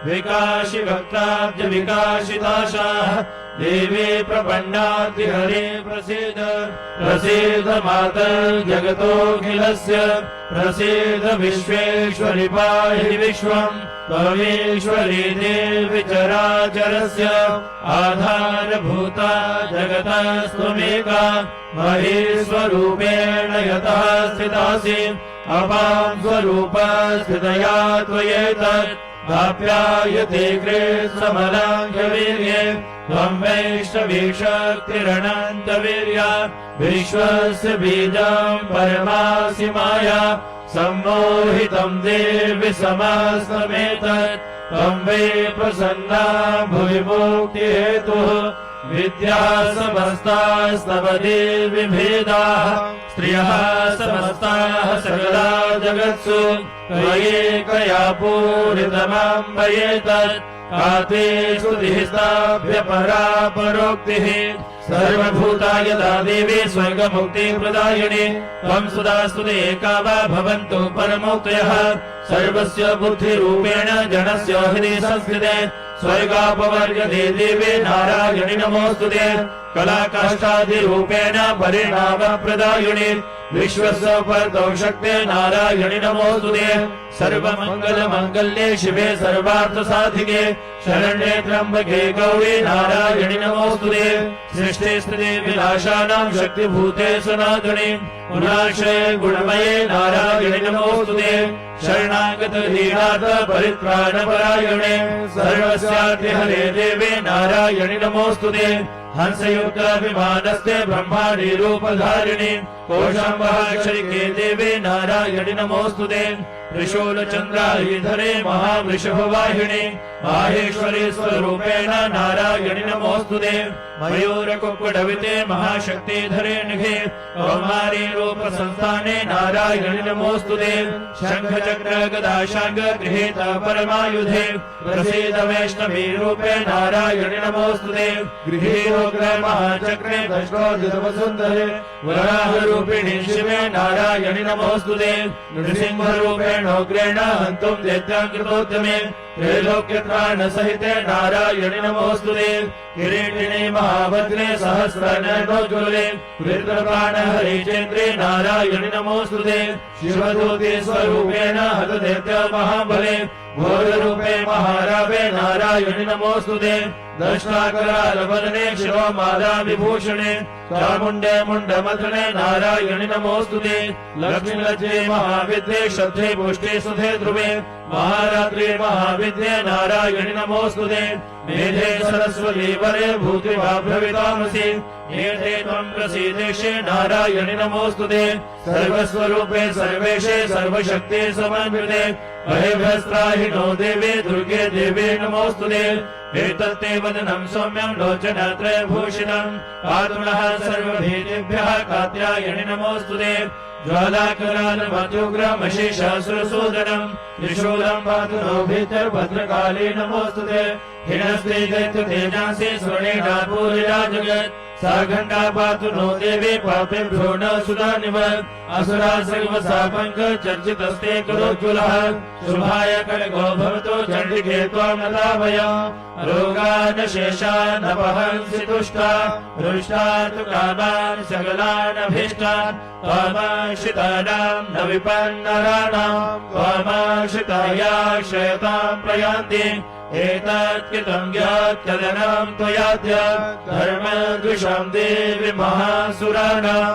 विकाशी भक्ताब्ज विकाशिताशाः देवी प्रपन्नाति हरे प्रसीद प्रसीद मातर् जगतोऽखिलस्य प्रसीद विश्वेश्वरि पाहि विश्वम् त्वमीश्वरी देवी चराचरस्य आधारभूता जगतस्त्वमेका महेश्वरूपेण यतः स्थितासि अपां स्वरूपस्थितया त्वयैतत् आप्यायते कृत्समलाङ्घ्यवीर्ये त्वं वैष्णवी शक्तिरनन्तवीर्या विश्वस्य बीजं परमासि माया सम्मोहितं देवि समस्तमेतत् त्वं वै प्रसन्ना भुवि मुक्तिहेतुः विद्या समस्तास्तव देवि भेदाः स्त्रियः समस्ताः सकला जगत्सु त्वयैकया पूरितमम्बयेतत् का ते स्तुतिः स्थाभ्य परा परोक्तिः सर्वभूता यदा देवी स्वर्गमुक्तिप्रदायिनी त्वं सदा स्तुते एका वा भवन्तु परमोक्तयः सर्वस्य बुद्धिरूपेण जनस्य हृदि संस्कृते स्वर्गापवर्गदे देवे नारायणि नमोस्तुते कलाकाष्ठादिरूपेण परिणामप्रदायिनि विश्वस्य परतो शक्ते नारायणि नमोस्तुते सर्वमङ्गलमाङ्गल्ये शिवे सर्वार्थसाधिके शरण्ये त्र्यम्बके गौरी नारायणि नमोस्तुते सृष्टिस्थिति विनाशानां शक्तिभूते सनातने गुणाश्रये गुणमये नारायणि नमोस्तुते शरणागत दीनाथ परित्राणपरायणे सर्वस्यार्थे हरे देवे नारायणि नमोस्तुते हंसयुक्त विमानस्ते ब्रह्माणि रूपधारिणि कोशाम्बहाक्षरिके देवे नारायणि नमोस्तुते त्रिशूलचन्द्रायुधरे महावृषभवाहिनि माहेश्वरी स्वरूपेण नारायणि नमोस्तुते मयूरकुक्कुटविते महाशक्तिधरे निघे कौमारी रूप संस्थाने नारायणि नमोस्तुते शंखचक्र गदाशांग गृहीत परमायुधे प्रसीद वैष्णवी रूपे नारायणि नमोस्तुते गृहीरोग्र महाचक्रे दशकोदितवसुन्धरे वराह रूपिणि शिवे नारायणि नमोस्तुते नृसिंह रूपेणोग्रेण हन्तुं दैत्याकृतोद्यमे त्रैलोक्यत्राण सहिते नारायणि नमोस्तुते किरीटिने महाभद्रे सहस्रनयनोज्ज्वले वृत्रप्राण हरिचेन्द्रे नारायणि नमोस्तुते शिवदूते स्वरूपेण हतदैत्य महाबले घोररूपे महारावे नारायणि नमोस्तुते दष्टाकरालवदने शिरोमाला विभूषणे चामुण्डे मुण्डमथने नारायणि नमोस्तुते लक्ष्मीलज्जे महाविद्ये श्रद्धे पुष्टे सुधे ध्रुवे महारात्रे महाविद्ये नारायणि नमोस्तुते मेधे सरस्वती वरे भूतिभाभ्रवितामसि मेधे त्वं प्रसीदेशे नारायणि नमोस्तुते सर्वस्वरूपे सर्वेशे सर्वशक्ते समन्विते अहेभ्यस्त्राहिनो देवे दुर्गे देवे नमोस्तुते एतत्ते वदनं सौम्यं लोचनत्रयभूषणं पातुनः सर्वभीते ज्वालाकारादिभ्यः कात्यायनि नमोऽस्तुते ज्वालाकरालमत्युग्रमशेषासुरसूदनम् त्रिशूलम् पातु नो भीतर्भद्रकाली नमोऽस्तुते हिणस्ते दैत्यतेजांसि स्वर्णेना पूरया जगत् सा घण्टा पातु नो देवी पापेभ्यो न सुदानिव असुरा सर्वसापङ्क चर्चितस्ते करोज्ज्वलः शुभाय खड्गो भवतो चण्डिके त्वां नताभयम् रोगान् शेषान् अपहंसि तुष्टा रुष्टा तु कामान् सकलान् अभीष्टान् त्वामाश्रितानां न विपन्नराणां त्वामाश्रिताया क्षयतां प्रयान्ति एतत् कृतं ज्ञात्यदनं त्वयाद्य धर्मद्विषां देवी महासुराणां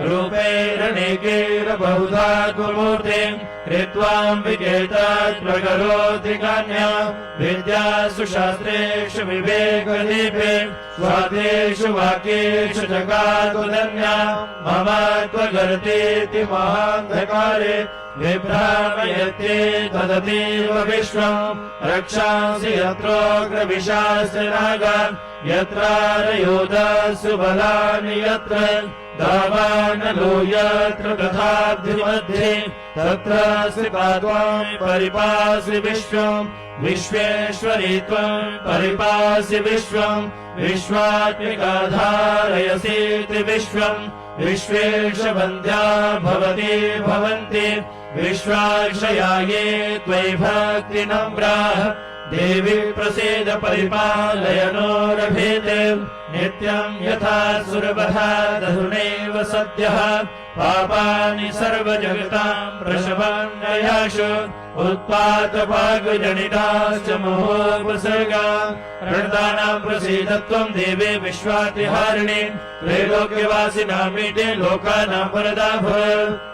रूपैरनेकैर्बहुधा त्वमूर्तिं कृत्वां विजेतत् प्रकरोति कन्या विद्यासु शास्त्रेषु विवेकदीपे स्वादेषु वाक्येषु जगात्वदन्या मम त्वगर्तेति महान्धकारे विभ्रामयते तदतीव विश्वम् रक्षांसि यत्रोग्रविशास्य नागान् यत्रारयोधस्सु बलानि यत्र दावानलो यत्र तथाब्धिमध्ये तत्र स्थिता त्वां परिपासि विश्वम् विश्वेश्वरी त्वं परिपासि विश्वम् विश्वात्मिका धारयसीति विश्वम् विश्वेशवन्द्या भवति भवन्ति विश्वाक्षया ये त्वयि भक्तिनम्राः देवी प्रसीद परिपालय नोरभीते नित्यं यथा सुरवधा दधुनैव सद्यः पापानि सर्वजगतां प्रशमं नयाशु उत्पातपाकजनिताश्च महोपसर्गा प्रणतानां प्रसीद त्वं देवे विश्वातिहारिणि त्रैलोक्यवासिनामीटे लोकानां वरदा भव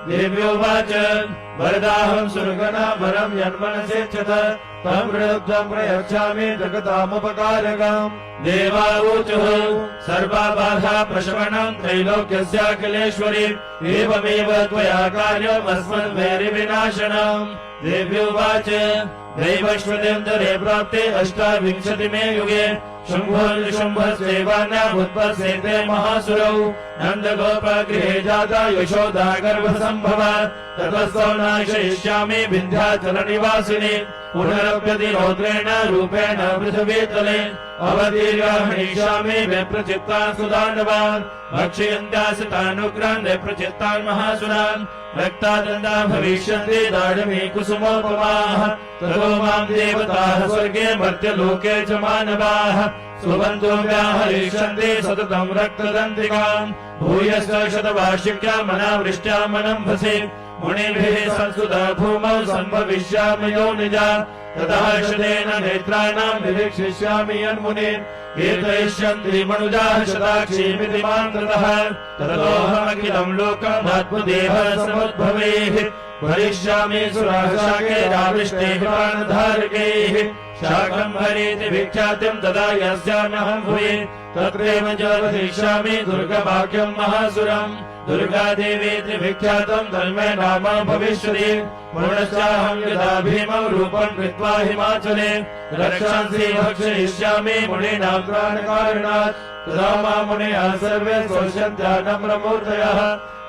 देव्योवाच वरदाहं सुरगणा वरं यन्मनसेच्छत तं वृद्धं प्रयच्छामि जगतामुपकारकम् देवावूचुः सर्वाबाधा प्रशमनं त्रैलोक्यस्याखिलेश्वरि एवमेव त्वया कार्यमस्मद्वैरिविनाशनम् देव्योवाच दैवश्वतेन्दरे प्राप्ते अष्टाविंशतिमे युगे शुम्भस्यैवान्यामुत्पत्स्येते महासुरौ नन्दगोपगृहे जाता यशोदा गर्भसम्भवा ततस्तौ नाशयिष्यामि विन्ध्याचलनिवासिनि पुनरप्यति रौद्रेण रूपेण पृथिवीतले अवतीर्यहनिष्यामि विप्रचित्तान् सुदानवान् भक्षयन्त्यासितानुग्रान् विप्रचित्तान् महासुरान् रक्तादन्ता भविष्यन्ति दाढमी कुसुमोपमाः ततो मां देवताः स्वर्गे मर्त्यलोके च मानवाः सुबन्धो व्याहरिष्यन्ति सततं रक्तदन्तिकाम् भूयश्च शतवार्षिक्या मनावृष्ट्या मनम्भसे मुनिभिः संस्तुता भूमौ सम्भविष्यामि योनिजा ततः शतेन नेत्राणां निरीक्षिष्यामि यन्मुनीन् कीर्तयिष्यन्ति मनुजाः शताक्षीमिति मां ततः ततोऽहमखिलं लोकम् आत्मदेह समुद्भवैः भरिष्यामि सुराः शाकैरावृष्टैः प्राणधारकैः शाकम्भरीति विख्यातिं तदा यस्याम्यहं भुवि तत्रैव च वदिष्यामि दुर्गभाग्यं महासुरम् दुर्गादेवीति विख्यातं तन्मे नाम भविष्यति पुनश्चाहं यदा भीमौ रूपं कृत्वा हिमाचले रक्षांसि भक्षयिष्यामि मुनीनां त्राणकारणात् तदा मां मुनयः सर्वे स्तोष्यन्त्यानम्रमूर्तयः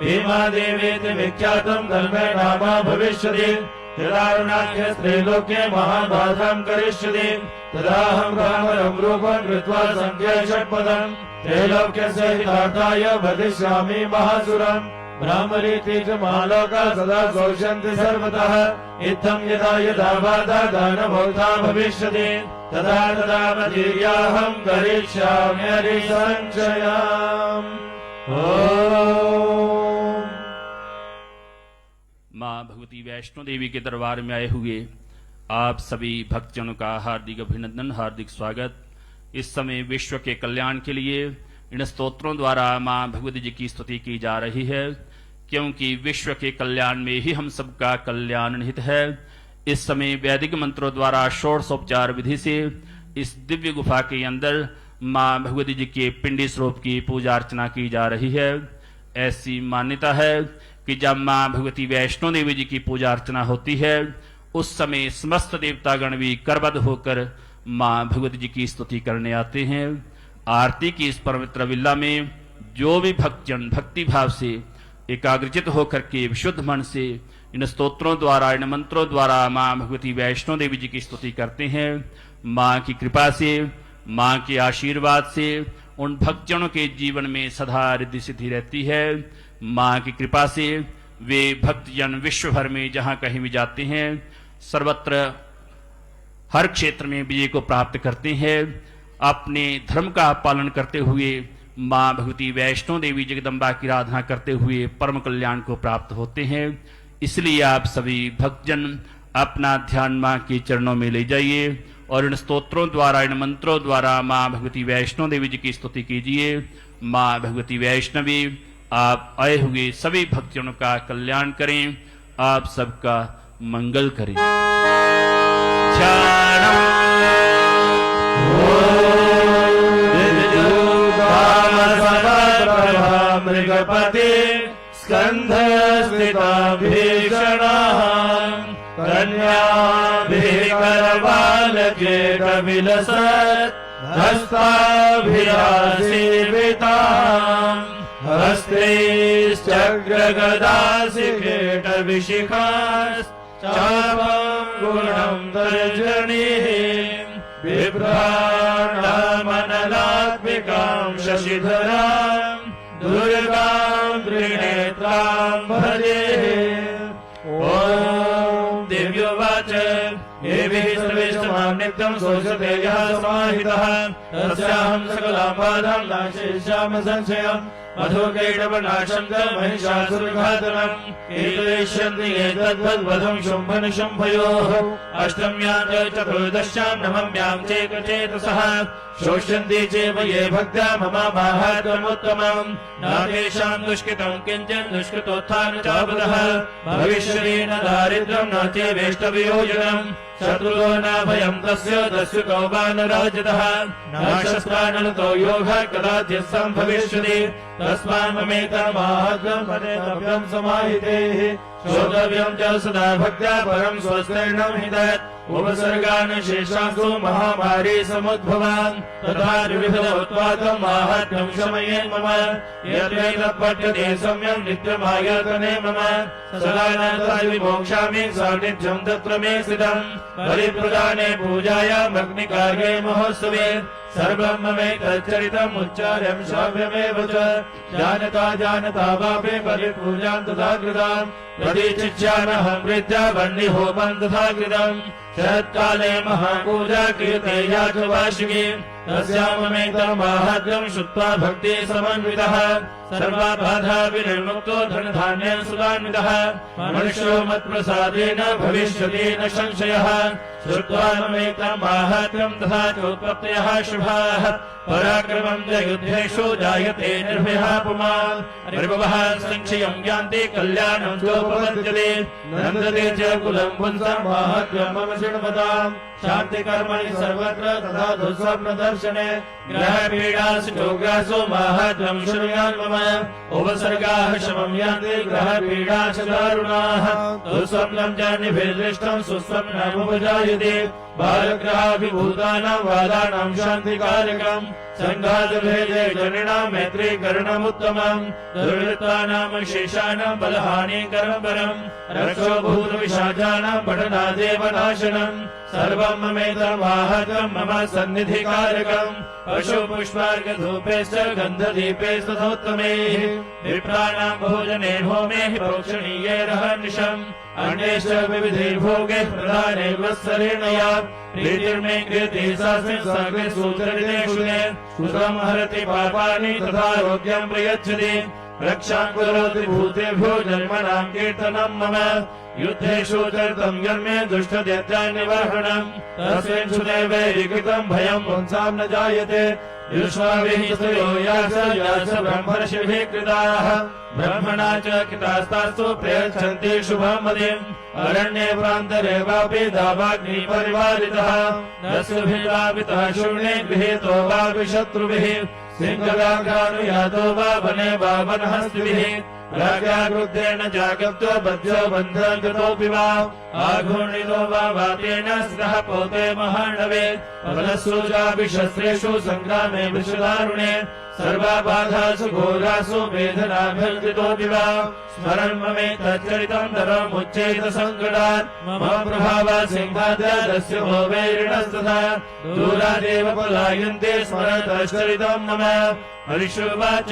भीमादेवीति विख्यातं तन्मे नाम भविष्यति त्रैलोक्ये महाबाधां करिष्यति तदाहं रामरं रूपं कृत्वा संख्या षट्पदम् त्रैलोक्यस्य हितार्थाय वदिष्यामि महासुरम् ब्राह्मरीति च महालोकाः सदा शोष्यन्ति सर्वतः इत्थं यदा यदा बाधा दानभौता भविष्यति तदा तदा मदीर्याहं करिष्यामि हरिसंशयम्। माँ भगवती वैष्णो देवी के दरबार में आए हुए आप सभी भक्तजनों का हार्दिक अभिनंदन, हार्दिक स्वागत। इस समय विश्व के कल्याण के लिए इन स्तोत्रों द्वारा माँ भगवती जी की स्तुति की जा रही है, क्योंकि विश्व के कल्याण में ही हम सबका कल्याण निहित है। इस समय वैदिक मंत्रों द्वारा षोडशोपचार विधि से इस दिव्य गुफा के अंदर माँ भगवती जी के पिंडी स्वरूप की पूजा अर्चना की जा रही है। ऐसी मान्यता है कि जब माँ भगवती वैष्णो देवी जी की पूजा अर्चना होती है उस समय समस्त देवतागण भी करबद्ध होकर माँ भगवती जी की स्तुति करने आते हैं। आरती की इस पवित्र विला में जो भी भक्तजन भक्ति भाव से एकाग्रचित होकर के विशुद्ध मन से इन स्तोत्रों द्वारा, इन मंत्रों द्वारा माँ भगवती वैष्णो देवी जी की स्तुति करते हैं, माँ की कृपा से, माँ के आशीर्वाद से उन भक्तजनों के जीवन में सदा रिद्धि सिद्धि रहती है। माँ की कृपा से वे भक्तजन विश्व भर में जहां कहीं भी जाते हैं, सर्वत्र हर क्षेत्र में विजय को प्राप्त करते हैं। अपने धर्म का पालन करते हुए माँ भगवती वैष्णो देवी जगदम्बा की आराधना करते हुए परम कल्याण को प्राप्त होते हैं। इसलिए आप सभी भक्तजन अपना ध्यान माँ के चरणों में ले जाइए और इन स्तोत्रों द्वारा, इन मंत्रों द्वारा माँ भगवती वैष्णो देवी जी की स्तुति कीजिए। माँ भगवती वैष्णवी आप आए हुए सभी भक्तजनों का कल्याण करें, आप सबका मंगल करें। मृगपति स्कंध स्थिता भीषणा कन्याभिकरवाल के कविलसत् हस्ताभिरासेविता हस्तैश्चक्रगदासिकेटविशिखाश्चापं गुणं तर्जनीः बिभ्राणामनलात्मिकां शशिधरां दुर्गां त्रिनेत्रां भजे। ॐ दिव्योवाच एभिः सर्वेषां नित्यं सोचते यः समाहितः तस्याहं सकलां बाधां नाशयिष्यामि संशयम् मधुकैटवनाशं च महिषासुरघातनम् कीर्तयिष्यन्ति एतद्वद्वधं शुम्भनिशुम्भयोः अष्टम्यां च चतुर्दश्यां नवम्यां चैकचेतसः शोष्यन्ति चैव ये भक्त्या मम माहात्म्यमुत्तमम् न तेषां दुष्कृतं किञ्चित् दुष्कृतोत्थान चापदः भविष्यति न दारिद्र्यं न चैवेष्टवियोजनम् शत्रुतो न भयं तस्य दस्युतो वा न राजतः न शस्त्रानलतो योगः कदाचित् सम्भविष्यति तस्मात् ममेतन्माहात्म्यं पठितव्यं समाहितेः श्रोतव्यं च सदा भक्त्या परं स्वस्तिर्नं हि तत् उपसर्गान् शेषांसु महामारी समुद्भवान् तथा विविधोत्पादं माहात्म्यं शमयेन् मम यद्वैतत् पठ्यते सम्यक् नित्यमायतने मम सदा न विमोक्षामि सान्निध्यं तत्र मे स्थितम् बलिप्रदाने पूजायामग्निकार्ये महोत्सवे सर्वं ममेतच्चरितम् उच्चार्यं श्राव्यमेव च जानता वापि बलिपूजां तथा कृताम् प्रतीचिष्यामहं वृद्ध्या वह्निहोमं तथा कृतम् शरत्काले महापूजा कीर्तेया च वार्षिकी तस्यां ममेतन्माहात्म्यं श्रुत्वा भक्ति समन्वितः सर्वा बाधा विनिर्मुक्तो धनधान्येन सुधान्वितः मनुष्यो मत्प्रसादेन भविष्यति न संशयः श्रुत्वा ममेतन्माहात्म्यं तथा चोत्पत्तयः शुभाः पराक्रमं च युद्धेषु जायते निर्भयः पुमान् निर्भवः संशयं ज्ञान्ति कल्याणं चोपपद्यते नन्दते च कुलं पुंसां माहात्म्यं मम शृण्वताम् शान्तिकर्मणि सर्वत्र तथा दुःस्वप्नदर्शने ग्रहपीडासु माहात्म्यं शृणुयान् मम उपसर्गाः शमं यान्ति ग्रहपीडा च दारुणाः दुःस्वप्नं च निभिर्दृष्टं सुस्वप्नमुपजायते बालग्रहाभिभूतानां वादानां शान्तिकारकम् सङ्घातभेदे जनिनां मैत्रीकरणमुत्तमम् दुर्वृत्तानां शेषाणां बलहानिकरं परम् रक्षोभूतविशाचानां पठनादेव नाशनम् सर्वं ममेतन्माहात्म्यं मम सन्निधिकारकम् पशुपुष्पार्घधूपेश्च गन्धदीपेस्तथोत्तमैः विप्राणां भोजने होमे प्रोक्षणीये रहर्निशम् अन्येश्च विविधैर्भोगैः प्रदाने वत्सरेण या प्रीतिर्मे कृते सास्मिन् सर्वे सूचरितेषु सुखं हरति पापानि तथा आरोग्यं प्रयच्छति रक्षां करोति भूतेभ्यो जन्मनां कीर्तनं मम युद्धेषु चरितं यन्मे दुष्टदैत्यान्निवारणम् तस्मिन् सुदेवैरिकृतं भयं पुंसां न जायते युष्माभिः स्तयो यास ब्रह्मर्षिभिः कृताः ब्रह्मणा च कृतास्तास्तु प्रयच्छन्ति शुभं मदिम् अरण्ये प्रान्तरे वापि दावाग्निः परिवारितः दस्युभिरावितः शून्ये गृहीतो वापि शत्रुभिः सिंहव्याघ्रानुयातो वा वने वा वनहस्तिभिः राज्ञा क्रुद्धेन जागत्य बध्यो बन्धकृतोऽपि वा आघूर्णितो वा वातेन स्थितः पोते महार्णवे फलस्रुजापि शस्त्रेषु सङ्ग्रामे वृषदारुणे सर्वाबाधासु घोरासु वेदनाभिर्दितो दिवा स्मरन् ममेतच्चरितं धर्ममुच्चेत सङ्कटात् मम प्रभावा सिंहाद्यादस्य भोवैरिणस्तथा दूरादेव पलायन्ते स्मरतश्चरितं मम हरिषुवाच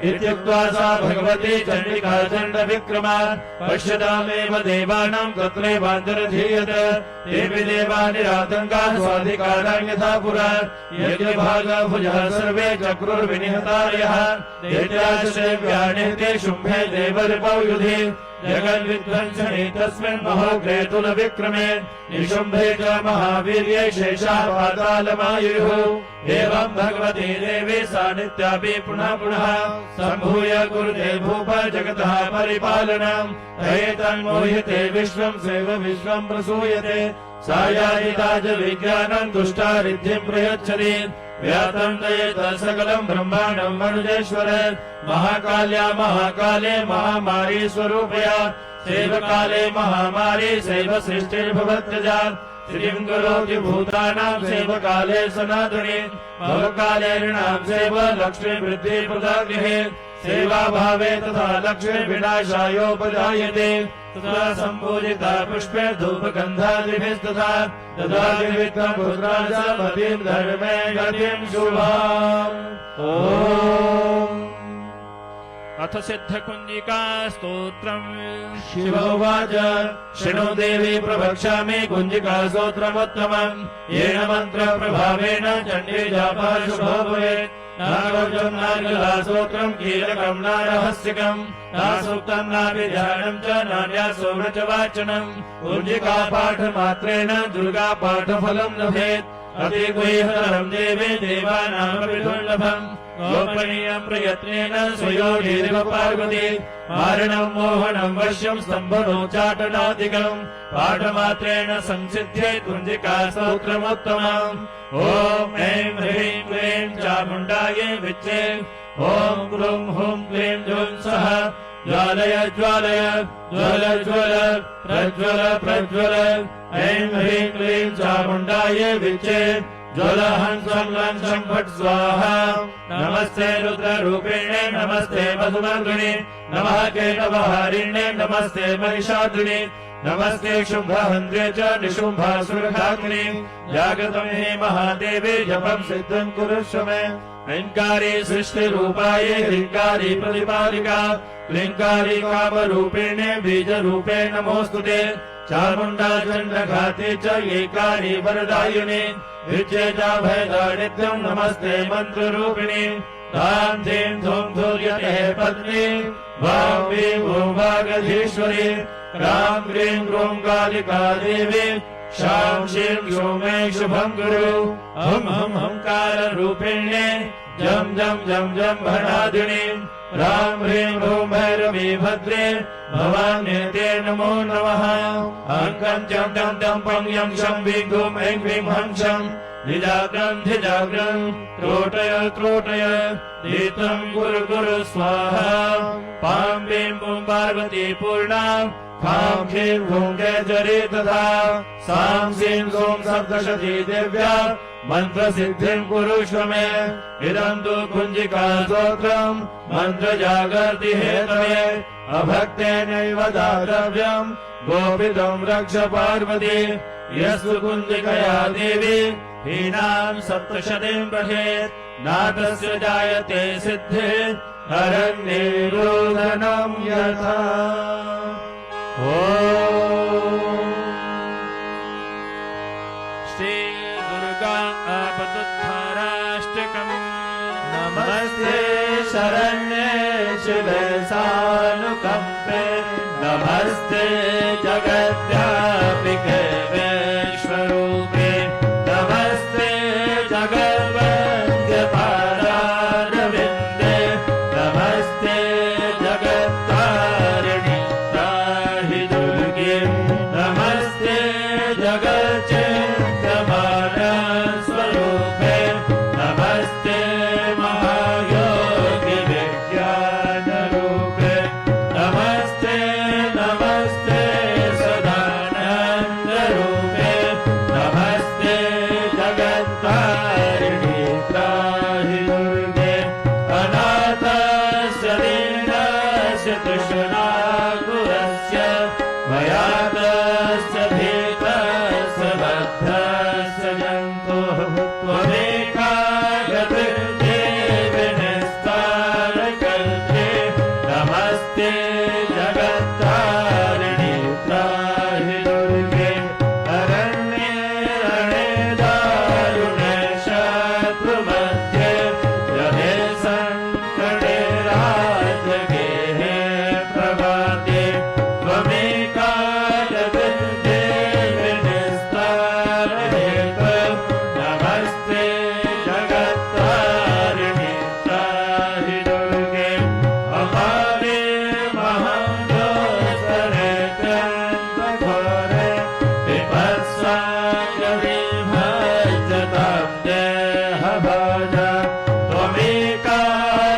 इत्युक्त्वा सा भगवती चण्डिका चण्डविक्रमा पश्यतामेव देवानां तत्रैवान्तरधीयत देवी देवानि रातङ्काः स्वाधिकारान् यथा पुरा यज्ञभागभुजः सर्वे चक्रुर्विनिहतारयः दैत्याश्रव्याणि ते शुम्भे देवरिपौ युधि जगद्विध्वंसने तस्मिन् महोग्रे तुलविक्रमे निशुम्भे च महावीर्ये शेषाः पातालमायुः एवं भगवती देवी सा नित्यापि पुनः पुनः सम्भूय कुरुते भूप जगतः परिपालनम् तन्मोह्यते विश्वं सेव विश्वं प्रसूयते सा याजिता च विज्ञानं दुष्टारिद्धिं प्रयच्छति व्यातं दयेत सकलं ब्रह्माण्डं मनुजेश्वर महाकाल्या महाकाले महामारी स्वरूपया सेवकाले महामारी सेव सृष्टिर्भवत्यजा श्रीं करोति भूतानां सेवकाले सनातने भवकाले ऋणां सेव लक्ष्मी वृद्धि प्रदागृहे सेवा भावे तथा लक्ष्मी विनाशायोपजायते तथा सम्पूजिता पुष्पे धूपगन्धादिभिस्तथा ददाति वित्तं पुत्रासमतिं धर्मे गतिं शुभाम् ॐ अथ सिद्धकुञ्जिका स्तोत्रम् शिव उवाच शृणु देवी प्रवक्ष्यामि कुञ्जिका स्तोत्रमुत्तमम् येन मन्त्रप्रभावेन चण्डी जापः शुभो भवेत् नागौजं नार्गला स्तोत्रम् कीलकम् नारहस्यकम् नासूक्तम् नाभिध्यानम् च नान्यासोवृचवाचनम् कुञ्जिका पाठमात्रेण दुर्गा पाठफलम् लभेत् अतिगुह्यतरम् देवे देवानामपि दुर्लभम् गोपनीयम् प्रयत्नेन स्वयोगेरिव पार्वती मारणम् मोहनम् वश्यम् स्तम्भनोच्चाटनादिकम् पाठमात्रेण संसिध्ये कुञ्जिका स्तोत्रमुत्तमम् ॐ ऐं ह्रीं क्लीं चामुण्डायै विच्चे ॐ क्लूं हुं क्लीं जुं सः ज्वालय ज्वालय ज्वल ज्वल प्रज्वल प्रज्वल ऐं ह्रीं क्लीं चामुण्डायै विच्चे ज्वल हंसं लंसं फट् स्वाहा नमस्ते रुद्ररूपिणे नमस्ते मधुमर्दिने नमः केटवहारिणे नमस्ते महिषाद्रिणे नमस्ते शुम्भहन्त्रे च निशुम्भासुरघाग्नि जागतं हि महादेवे जपं सिद्धं कुरुष्व मे ह्रीङ्कारी सृष्टिरूपायै ह्रीङ्कारी प्रतिपालिका क्लीङ्कारी कामरूपिणे बीजरूपे नमोऽस्तुते चामुण्डा चण्डघाते च एकारी वरदायिने विजय भयदारिद्र्यं नमस्ते मन्त्ररूपिणे तां धीं धूं धूर्यते पत्नी वां वीं भूं वागधीश्वरी रां ग्रीं ग्रूं कालिका देवी शां शीं क्षूं मे शुभं कुरु हं हं हंकाररूपिणे जं जं जं जं भणादिने रां ह्रीं ह्रूं भैरवी भद्रे भवान्यते नमो नमः अङ्कं चं तं तं पं यं शं वीं धूं ऐं ह्रीं हं शं धिजाग्रं धिजाग्रं त्रोटय त्रोटय दीतं गुरु गुरु स्वाहा पां वीं पुं पार्वती पूर्णा खां खीं घूं केजरी तथा सां सीं सूं सप्तशती दिव्या मन्त्रसिद्धिं कुरुष्व मे इदं तु कुञ्जिका स्तोत्रम् मन्त्रजागर्ति हेतवे अभक्तेनैव दातव्यम् गोपितं रक्ष पार्वती यस्तु कुञ्जिकया देवी हीनां सप्तशतीं पठेत् नातस्य जायते सिद्धिः अरण्येरोदनं यथा श्री दुर्गा आपदुद्धाराष्टकम् नमस्ते शरण्ये शिवे सानुकम्पे नमस्ते जगद्व्यापिके विश्वरूपे नमस्ते जगद्वन्द्य पादारविन्दे नमस्ते जगत्तारिणि त्राहि दुर्गे नमस्ते जगच्चिन्त्यमान स्वरूपे नमस्ते महायोगि विज्ञानरूपे नमस्ते नमस्ते सदानन्दरूपिणे तस्य तृष्णाकुलस्य भयातस्य भीतस्य बद्धस्य जन्तुः त्वमेका गतिर्देवि निस्तारकल्पे नमस्ते जगत्तारिणि त्राहि दुर्गे अरण्ये रणे दारुणे शत्रुमध्ये जले सङ्कटे राजगेहे प्रभाते त्वमेका जगद्देवि निस्तारयेत् नमस्ते जगत्तारिणि त्राहि दुर्गे अपारे महादोस्तरे त्यक्तघोरे विपत्सागरीभजतां देहभाजा त्वमेका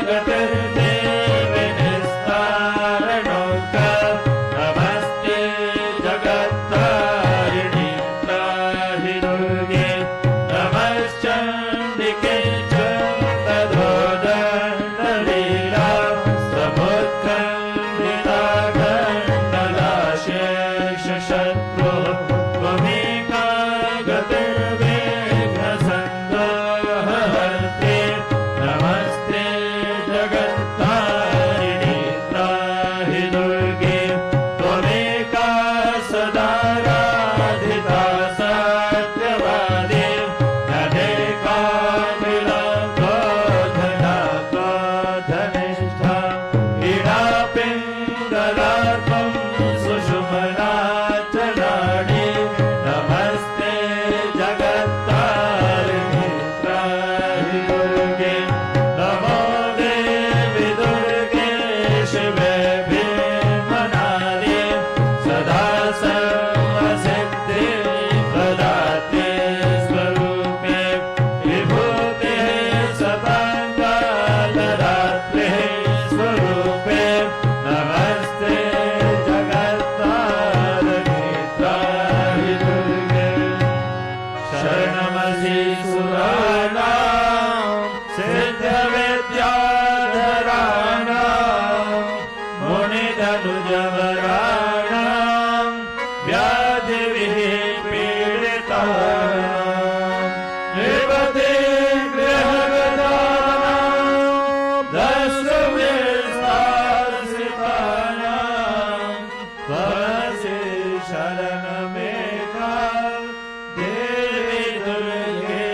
गतिर्देवि निस्तारणोऽक नमस्ते जगत्तारिणि त्राहि दुर्गे नमश्चण्डिके चण्डधोदण्डलीला समुत्खण्डिता खण्डलाशेषशत्रो त्वमेका गतिर्विघ्नसन्दोहहर्ते नमस्ते जगत्तारिणि त्राहि दुर्गे त्वमेका सदा राधिता सत्यवादी नदेका धनिष्ठा ईडापिङ्गला त्वं सुषुम्ना चलाडि नमस्ते जगत्तारिणि त्राहि दुर्गे नमो देवि दुर्गे शिवे भीमनादि सदा सर्वसिद्धि प्रदाते स्वरूपे विभूतिः सदाकालरात्रिः स्वरूपे नमस्ते जगत्तारिणि त्राहि दुर्गे शरणमसि सुराणां सिद्धविद्याधराणां मुनिधनुजवराणां व्याधिभिः पीडितानां निपते गृहगतानां दशविस्तारसितानां त्वमसि शरणमेका देवि दुर्गे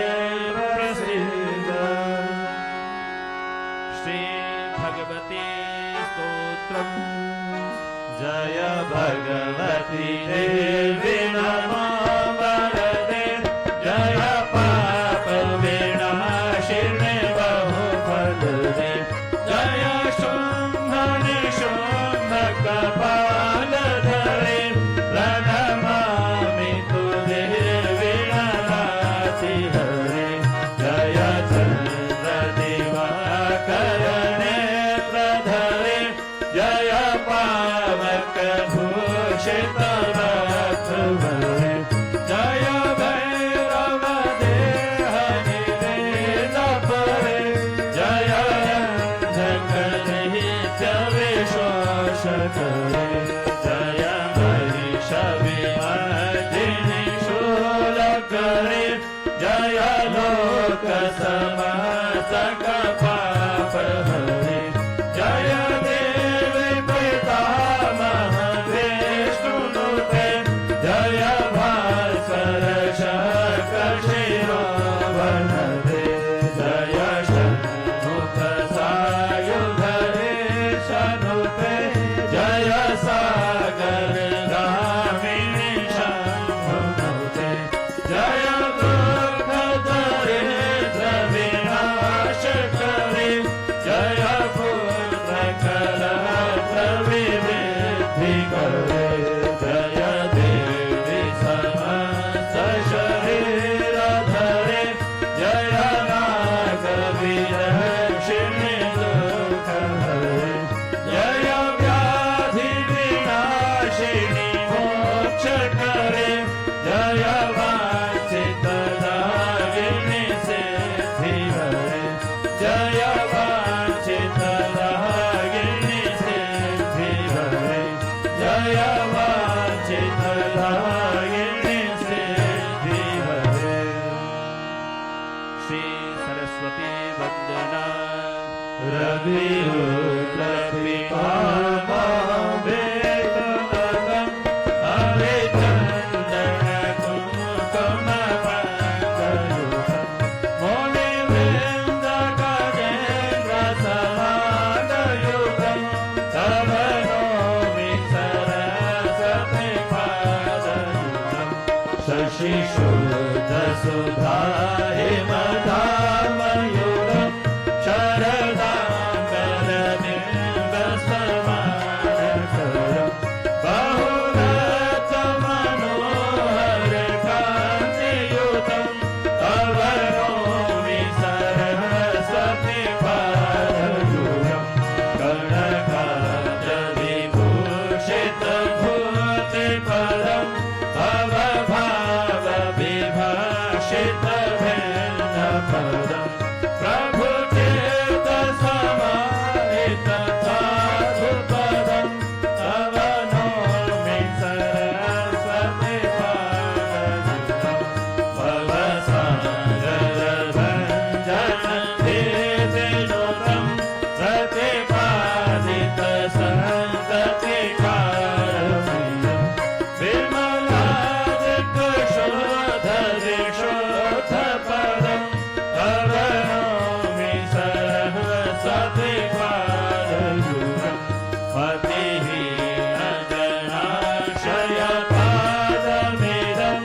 प्रसीद श्री भगवती स्तोत्रम् जय भगवती देवी नमो वरदे जय पाप विनाशिने बहुफलदे जय शुम्भ निशुम्भ कपालधरे प्रणमामि तुझे वीणानाथि हरे जय चन्द्र दिवाकरणे प्रधरे जय पावक भूषित वक्त्रवरे जय भैरव देह निवेद परे जय अंधकनित्य विशोष करे जय महिषविमर्दिनि शूल करे जय लोक समस्तक पाप हरे जय देवी पितामह विष्णुनुते जय भास्कर शक शिरोवनते जय षण्मुख सायुधरे शनुते जय सागर गामिनी शम्भुनुते जय दुःख दरिद्र विनाश करे जय पुत्र कलत्र विवृद्धि करे जय देवी समस्त शरीर धरे जय नाग विरक्षिणि दुःख हरे जय व्याधि विनाशिनि मोक्ष करे जय वाञ्छित दायिनि सिद्धि हरे जय वाञ्छित दायिनि सिद्धि दया वांछित दायिनी सिद्धि भरे। श्री सरस्वती वंदना रविरुद्र पितामह वेदवदं हरिचन्दन कुङ्कुम पङ्कयुगं मुनिवृन्द गजेन्द्र समागयुगं तव नौमि सरस्वती पादयुगं शशिशुद्ध सुधा हेमधामयुगं शरदाम्बरबिम्बसमानकरं बहुरत्नमनोहर कान्तियुतं तव नौमि सरस्वती पादयुगं कनकाब्जविभूषितभूतिपदं भवभावविभाषितभिन्नपदं प्रभुचित्तसमाहितसाधुपदं तव नौमि सरस्वती पादयुगं भवसागरभञ्जनभीतिनुतं प्रतिपादितसन्ततिकारप्रियं विमलादिकशोधविशोधपदं तव नौमि सरस्वती पादयुगं मतिहीनजनाशयपादमिदं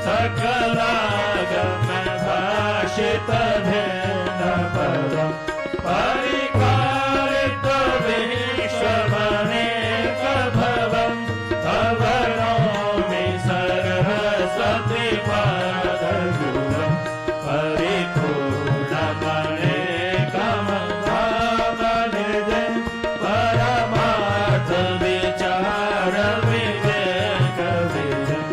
सकलागमभाषितभिन्नपदं परिकारितविश्वमनेकभवं तव नौमि सरस्वती पादयुगं परिपूर्णमनेकमभावनिधिं परमार्थविचारविवेकविधिं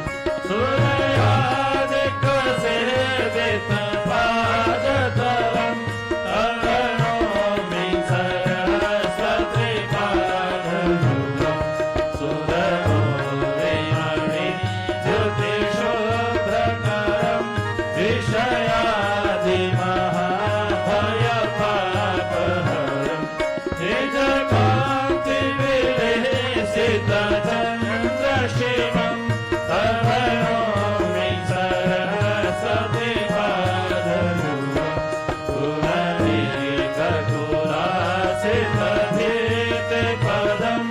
सूर्यादिकसेवितपादतलं तव नौमि सरस्वती पादयुगं सुरगौरिमणि ज्योतिषोभ्रकरं विषयादिमहाभयपापहरं निजकान्तिविलेसितचन्द्रशिवं तव नौमि सरस्वती पादयुगं पुनरीककुलासितभीतिपदं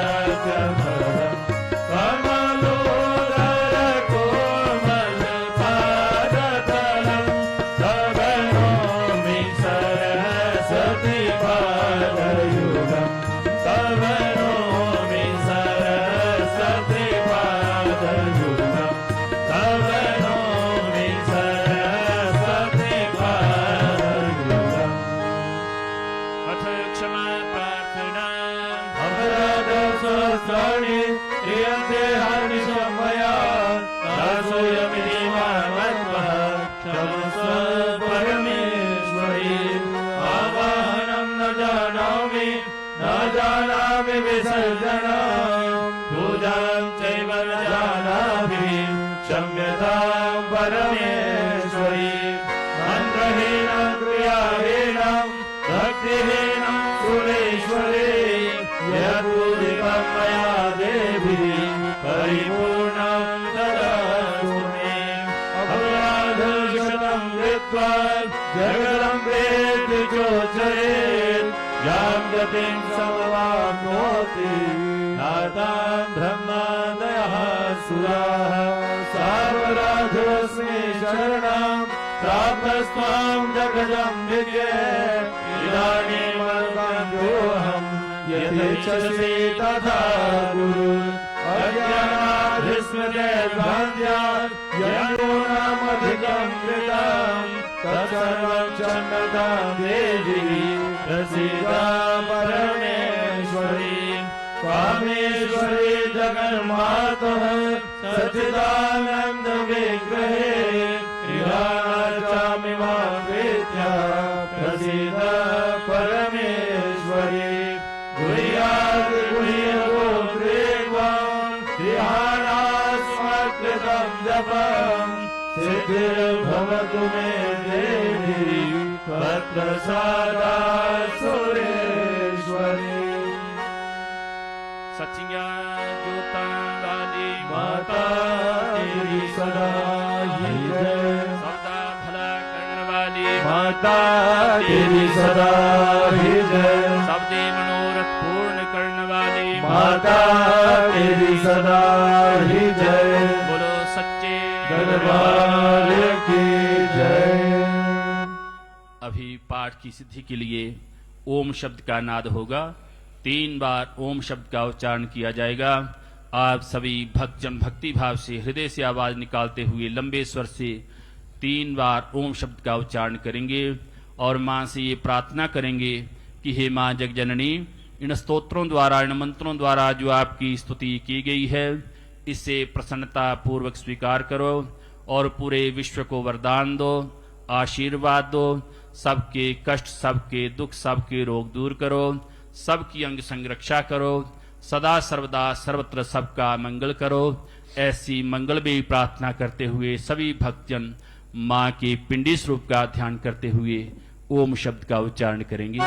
गुणगौरवगोर्वितसत्यपदं कमलोदरकोमलपादतलं तव नौमि सरस्वती पादयुगं तव नौमि सरस्वती पादयुगं तव नौमि सरस्वती पादयुगम् अथ क्षमा प्रार्थना अपराधस्वस्त्राणि क्रियन्ते हानिशमया दासोऽयमिति मामत्वः क्षमस्व परमेश्वरी आवाहनं न जानामि विसर्जनं पूजां चैव न जानामि क्षम्यतां परमेश्वरी मन्त्रहीनं क्रियाहीनं भक्तिहीनं सुरेश्वरी यत्पूजितं मया देवी परिपूर्णं ददातु मे अपराधशतं कृत्वा जगदं वेत्ति चोच्चयेत् यां गतिं समवाप्नोति नातां ब्रह्मादयः सुराः सापराधोऽस्मि शरणं प्राप्तस्त्वां जगदम्बिके इदानीमर्पणोऽहं यथेच्छसि तथा कुरु अज्ञानाधिस्मृतिर्भ्रान्त्या यन्नूनमधिकं कृतं तत्सर्वं क्षम्यतां देवी प्रसीद परमेश्वरी कामेश्वरी जगन्मातः सच्चिदानन्द विग्रहे क्रीडाचामि मां प्रीत्या प्रसीद परमेश्वरी सिद्धिर्भवतु मे देवी तत्प्रसादा सुरेश्वरी। सचिया जोता वाली माता तेरी सदा ही जय। सदा भला करने वाली माता तेरी सदा ही जय। सबदे मनोरथ पूर्ण करने वाली माता तेरी सदा ही जय। बोलो सच्चे दरबार की जय। अभी पाठ की सिद्धि के लिए ओम शब्द का नाद होगा। 3 बार ओम शब्द का उच्चारण किया जाएगा। आप सभी भक्तजन भक्ति भाव से हृदय से आवाज निकालते हुए लंबे स्वर से 3 बार ओम शब्द का उच्चारण करेंगे और मां से ये प्रार्थना करेंगे कि हे मां जगजननी, इन स्तोत्रों द्वारा, इन मंत्रों द्वारा जो आपकी स्तुति की गई है, इसे प्रसन्नता पूर्वक स्वीकार करो और पूरे विश्व को वरदान दो, आशीर्वाद दो। सबके कष्ट, सबके दुख, सबके रोग दूर करो, सबकी अंग संरक्षा करो, सदा सर्वदा सर्वत्र सबका मंगल करो। ऐसी मंगल में प्रार्थना करते हुए सभी भक्तजन मां के पिंडी स्वरूप का ध्यान करते हुए ओम शब्द का उच्चारण करेंगे।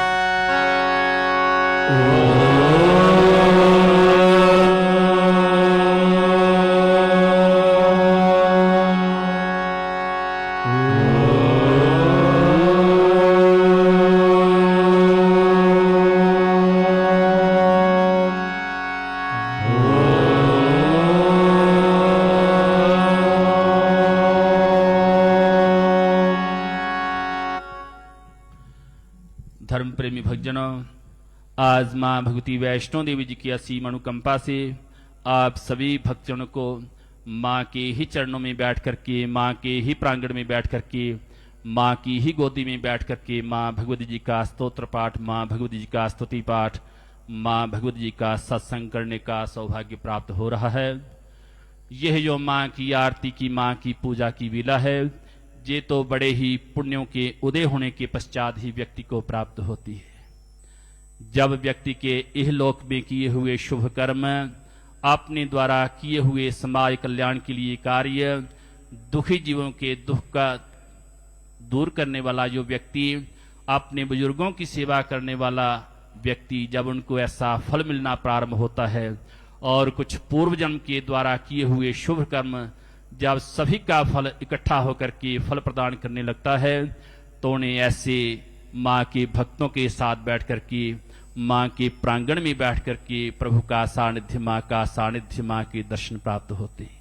धर्म प्रेमी भक्तजनों, आज मां भगवती वैष्णो देवी जी की असीम अनुकंपा से आप सभी भक्तजनों को मां के ही चरणों में बैठ करके, मां के ही प्रांगण में बैठ करके, मां की ही गोदी में बैठ करके मां भगवती जी का स्तोत्र पाठ, मां भगवती जी का स्तुति पाठ, मां भगवती जी का सत्संग करने का सौभाग्य प्राप्त हो रहा है। यह जो मां की आरती की, मां की पूजा की वेला है, ये तो बड़े ही पुण्यों के उदय होने के पश्चात ही व्यक्ति को प्राप्त होती है। जब व्यक्ति के इहलोक में किए हुए शुभ कर्म, अपने द्वारा किए हुए समाज कल्याण के लिए कार्य, दुखी जीवों के दुख का दूर करने वाला जो व्यक्ति, अपने बुजुर्गों की सेवा करने वाला व्यक्ति, जब उनको ऐसा फल मिलना प्रारंभ होता है और कुछ पूर्व जन्म के द्वारा किए हुए शुभ कर्म जब सभी का फल इकट्ठा होकर के फल प्रदान करने लगता है, तो उन्हें ऐसे मां के भक्तों के साथ बैठ करके, मां के प्रांगण में बैठ करके प्रभु का सानिध्य, मां का सानिध्य, मां के दर्शन प्राप्त होते हैं।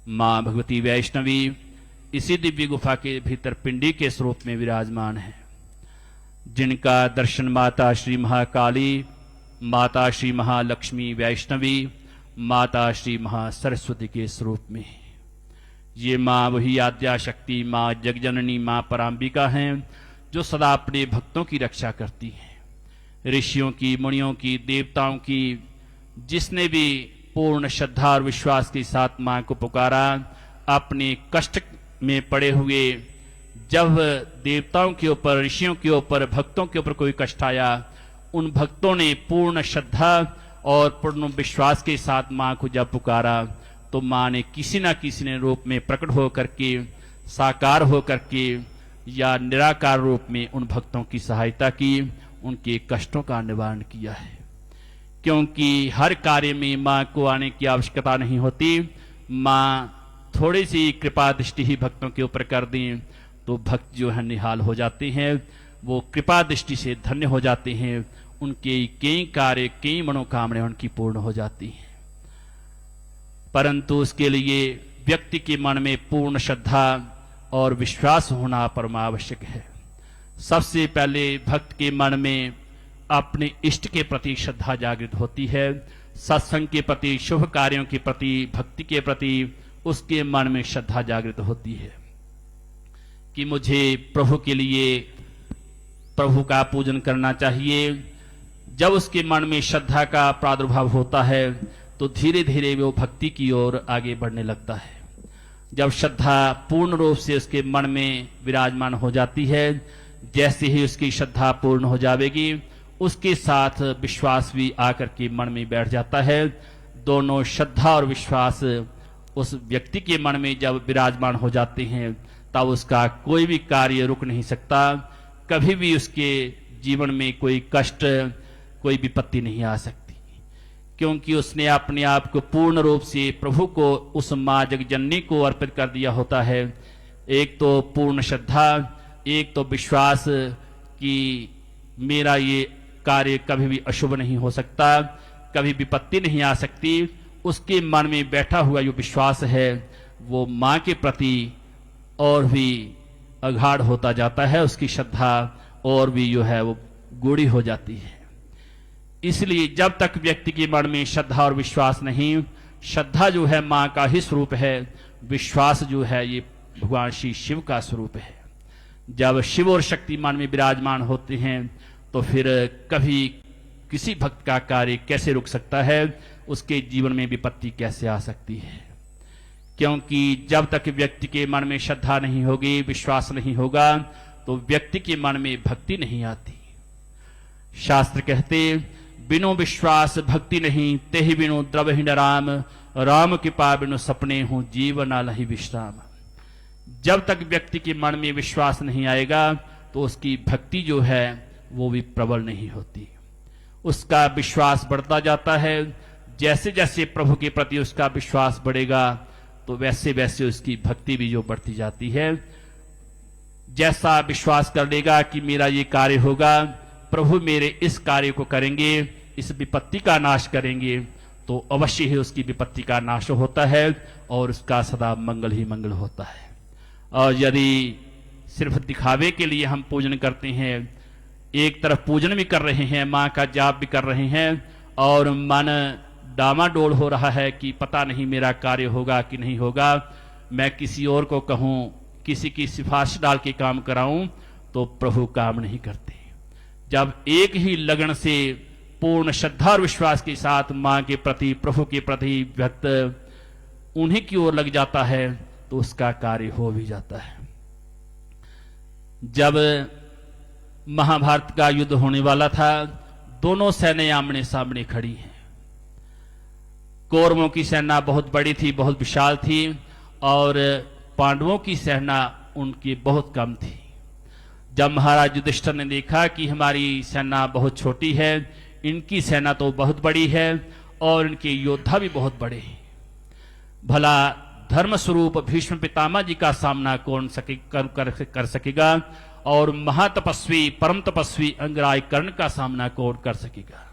मां भगवती वैष्णवी इसी दिव्य गुफा के भीतर पिंडी के स्वरूप में विराजमान है, जिनका दर्शन माता श्री महाकाली, माता श्री महालक्ष्मी वैष्णवी, माता श्री महासरस्वती के स्वरूप में। ये मां वही आद्या शक्ति, मां जगजननी, मां पराम्बिका हैं, जो सदा अपने भक्तों की रक्षा करती हैं। ऋषियों की, मुनियों की, देवताओं की, जिसने भी पूर्ण श्रद्धा और विश्वास के साथ मां को पुकारा, अपने कष्ट में पड़े हुए, जब देवताओं के ऊपर, ऋषियों के ऊपर, भक्तों के ऊपर कोई कष्ट आया, उन भक्तों ने पूर्ण श्रद्धा और पूर्ण विश्वास के साथ मां को जब पुकारा, तो मां ने किसी न किसी ने रूप में प्रकट होकर के, साकार होकर के या निराकार रूप में उन भक्तों की सहायता की, उनके कष्टों का निवारण किया है। क्योंकि हर कार्य में मां को आने की आवश्यकता नहीं होती। मां थोड़ी सी कृपा दृष्टि ही भक्तों के ऊपर कर दें तो भक्त जो है निहाल हो जाते हैं, वो कृपा दृष्टि से धन्य हो जाते हैं, उनके कई कार्य, कई मनोकामनाएं उनकी पूर्ण हो जाती हैं। परंतु उसके लिए व्यक्ति के मन में पूर्ण श्रद्धा और विश्वास होना परमावश्यक है। सबसे पहले भक्त के मन में अपने इष्ट के प्रति श्रद्धा जागृत होती है, सत्संग के प्रति, शुभ कार्यों के प्रति, भक्ति के प्रति उसके मन में श्रद्धा जागृत होती है कि मुझे प्रभु के लिए, प्रभु का पूजन करना चाहिए। जब उसके मन में श्रद्धा का प्रादुर्भाव होता है तो धीरे धीरे वो भक्ति की ओर आगे बढ़ने लगता है। जब श्रद्धा पूर्ण रूप से उसके मन में विराजमान हो जाती है, जैसे ही उसकी श्रद्धा पूर्ण हो जाएगी, उसके साथ विश्वास भी आकर के मन में बैठ जाता है। दोनों श्रद्धा और विश्वास उस व्यक्ति के मन में जब विराजमान हो जाते हैं तब उसका कोई भी कार्य रुक नहीं सकता। कभी भी उसके जीवन में कोई कष्ट, कोई विपत्ति नहीं आ सकती, क्योंकि उसने अपने आप को पूर्ण रूप से प्रभु को, उस माँ जगजननी को अर्पित कर दिया होता है। एक तो पूर्ण श्रद्धा, एक तो विश्वास कि मेरा ये कार्य कभी भी अशुभ नहीं हो सकता, कभी विपत्ति नहीं आ सकती। उसके मन में बैठा हुआ जो विश्वास है वो माँ के प्रति और भी अगाढ़ होता जाता है, उसकी श्रद्धा और भी जो है वो गूढ़ी हो जाती है। इसलिए जब तक व्यक्ति के मन में श्रद्धा और विश्वास नहीं, श्रद्धा जो है माँ का ही स्वरूप है, विश्वास जो है ये भगवान श्री शिव का स्वरूप है। जब शिव और शक्ति मन में विराजमान होते हैं तो फिर कभी किसी भक्त का कार्य कैसे रुक सकता है, उसके जीवन में विपत्ति कैसे आ सकती है। क्योंकि जब तक व्यक्ति के मन में श्रद्धा नहीं होगी, विश्वास नहीं होगा, तो व्यक्ति के मन में भक्ति नहीं आती। शास्त्र कहते बिनु विश्वास भक्ति नहीं, तेहि बिनु द्रवहीन राम, राम कृपा बिनु सपने हूं जीव न लहि विश्राम। जब तक व्यक्ति के मन में विश्वास नहीं आएगा तो उसकी भक्ति जो है वो भी प्रबल नहीं होती। उसका विश्वास बढ़ता जाता है। जैसे जैसे प्रभु के प्रति उसका विश्वास बढ़ेगा तो वैसे वैसे उसकी भक्ति भी जो बढ़ती जाती है। जैसा विश्वास कर लेगा कि मेरा ये कार्य होगा, प्रभु मेरे इस कार्य को करेंगे, इस विपत्ति का नाश करेंगे, तो अवश्य ही उसकी विपत्ति का नाश होता है और उसका सदा मंगल ही मंगल होता है। और यदि सिर्फ दिखावे के लिए हम पूजन करते हैं, एक तरफ पूजन भी कर रहे हैं, माँ का जाप भी कर रहे हैं और मन डामाडोल हो रहा है कि पता नहीं मेरा कार्य होगा कि नहीं होगा, मैं किसी और को कहूं, किसी की सिफारिश डाल के काम कराऊं, तो प्रभु काम नहीं करते। जब एक ही लगन से पूर्ण श्रद्धा और विश्वास के साथ माँ के प्रति, प्रभु के प्रति भक्त उन्हीं की ओर लग जाता है तो उसका कार्य हो भी जाता है। जब महाभारत का युद्ध होने वाला था, दोनों सेनाएं आमने सामने खड़ी हैं। कौरवों की सेना बहुत बड़ी थी, बहुत विशाल थी, और पांडवों की सेना उनकी बहुत कम थी। जब महाराज युधिष्ठिर ने देखा कि हमारी सेना बहुत छोटी है, इनकी सेना तो बहुत बड़ी है और इनके योद्धा भी बहुत बड़े हैं, भला धर्म स्वरूप भीष्म पितामह जी का सामना कौन कर सकेगा, और महातपस्वी परम तपस्वी अंगराय कर्ण का सामना कौन कर सकेगा।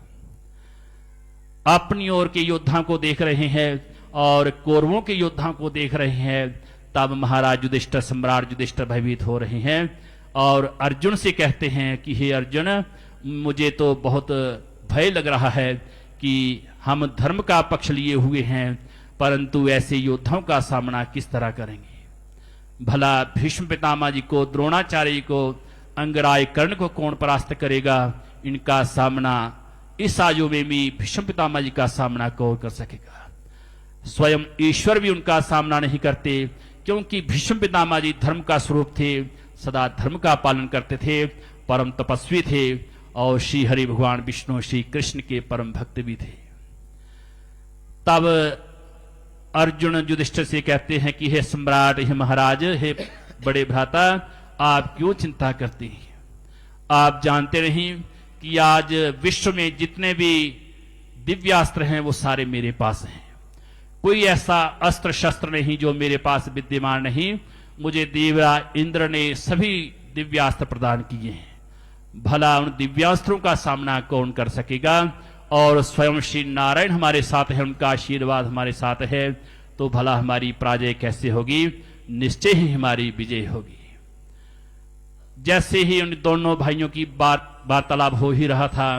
अपनी ओर के योद्धा को देख रहे हैं और कौरवों के योद्धा को देख रहे हैं। तब महाराज युधिष्ठिर, सम्राट युधिष्ठिर भयभीत हो रहे हैं और अर्जुन से कहते हैं कि हे अर्जुन, मुझे तो बहुत भय लग रहा है कि हम धर्म का पक्ष लिए हुए हैं, परंतु ऐसे योद्धाओं का सामना किस तरह करेंगे। भला भीष्म पितामह जी को, द्रोणाचार्य को, अंगराय कर्ण को कौन परास्त करेगा। इनका सामना इस आयु में भी भीष्म पितामह जी का सामना कौन कर सकेगा। स्वयं ईश्वर भी उनका सामना नहीं करते, क्योंकि भीष्म पितामह जी धर्म का स्वरूप थे, सदा धर्म का पालन करते थे, परम तपस्वी थे और श्री हरि भगवान विष्णु श्री कृष्ण के परम भक्त भी थे। तब अर्जुन युधिष्ठिर से कहते हैं कि हे सम्राट, हे महाराज, हे बड़े भ्राता, आप क्यों चिंता करते हैं। आप जानते नहीं कि आज विश्व में जितने भी दिव्यास्त्र हैं वो सारे मेरे पास हैं। कोई ऐसा अस्त्र शस्त्र नहीं जो मेरे पास विद्यमान नहीं। मुझे देवराज इंद्र ने सभी दिव्यास्त्र प्रदान किए हैं। भला उन दिव्यास्त्रों का सामना कौन कर सकेगा। और स्वयं श्री नारायण हमारे साथ है, उनका आशीर्वाद हमारे साथ है, तो भला हमारी पराजय कैसे होगी। निश्चय ही हमारी विजय होगी। जैसे ही उन दोनों भाइयों की वार्तालाप हो ही रहा था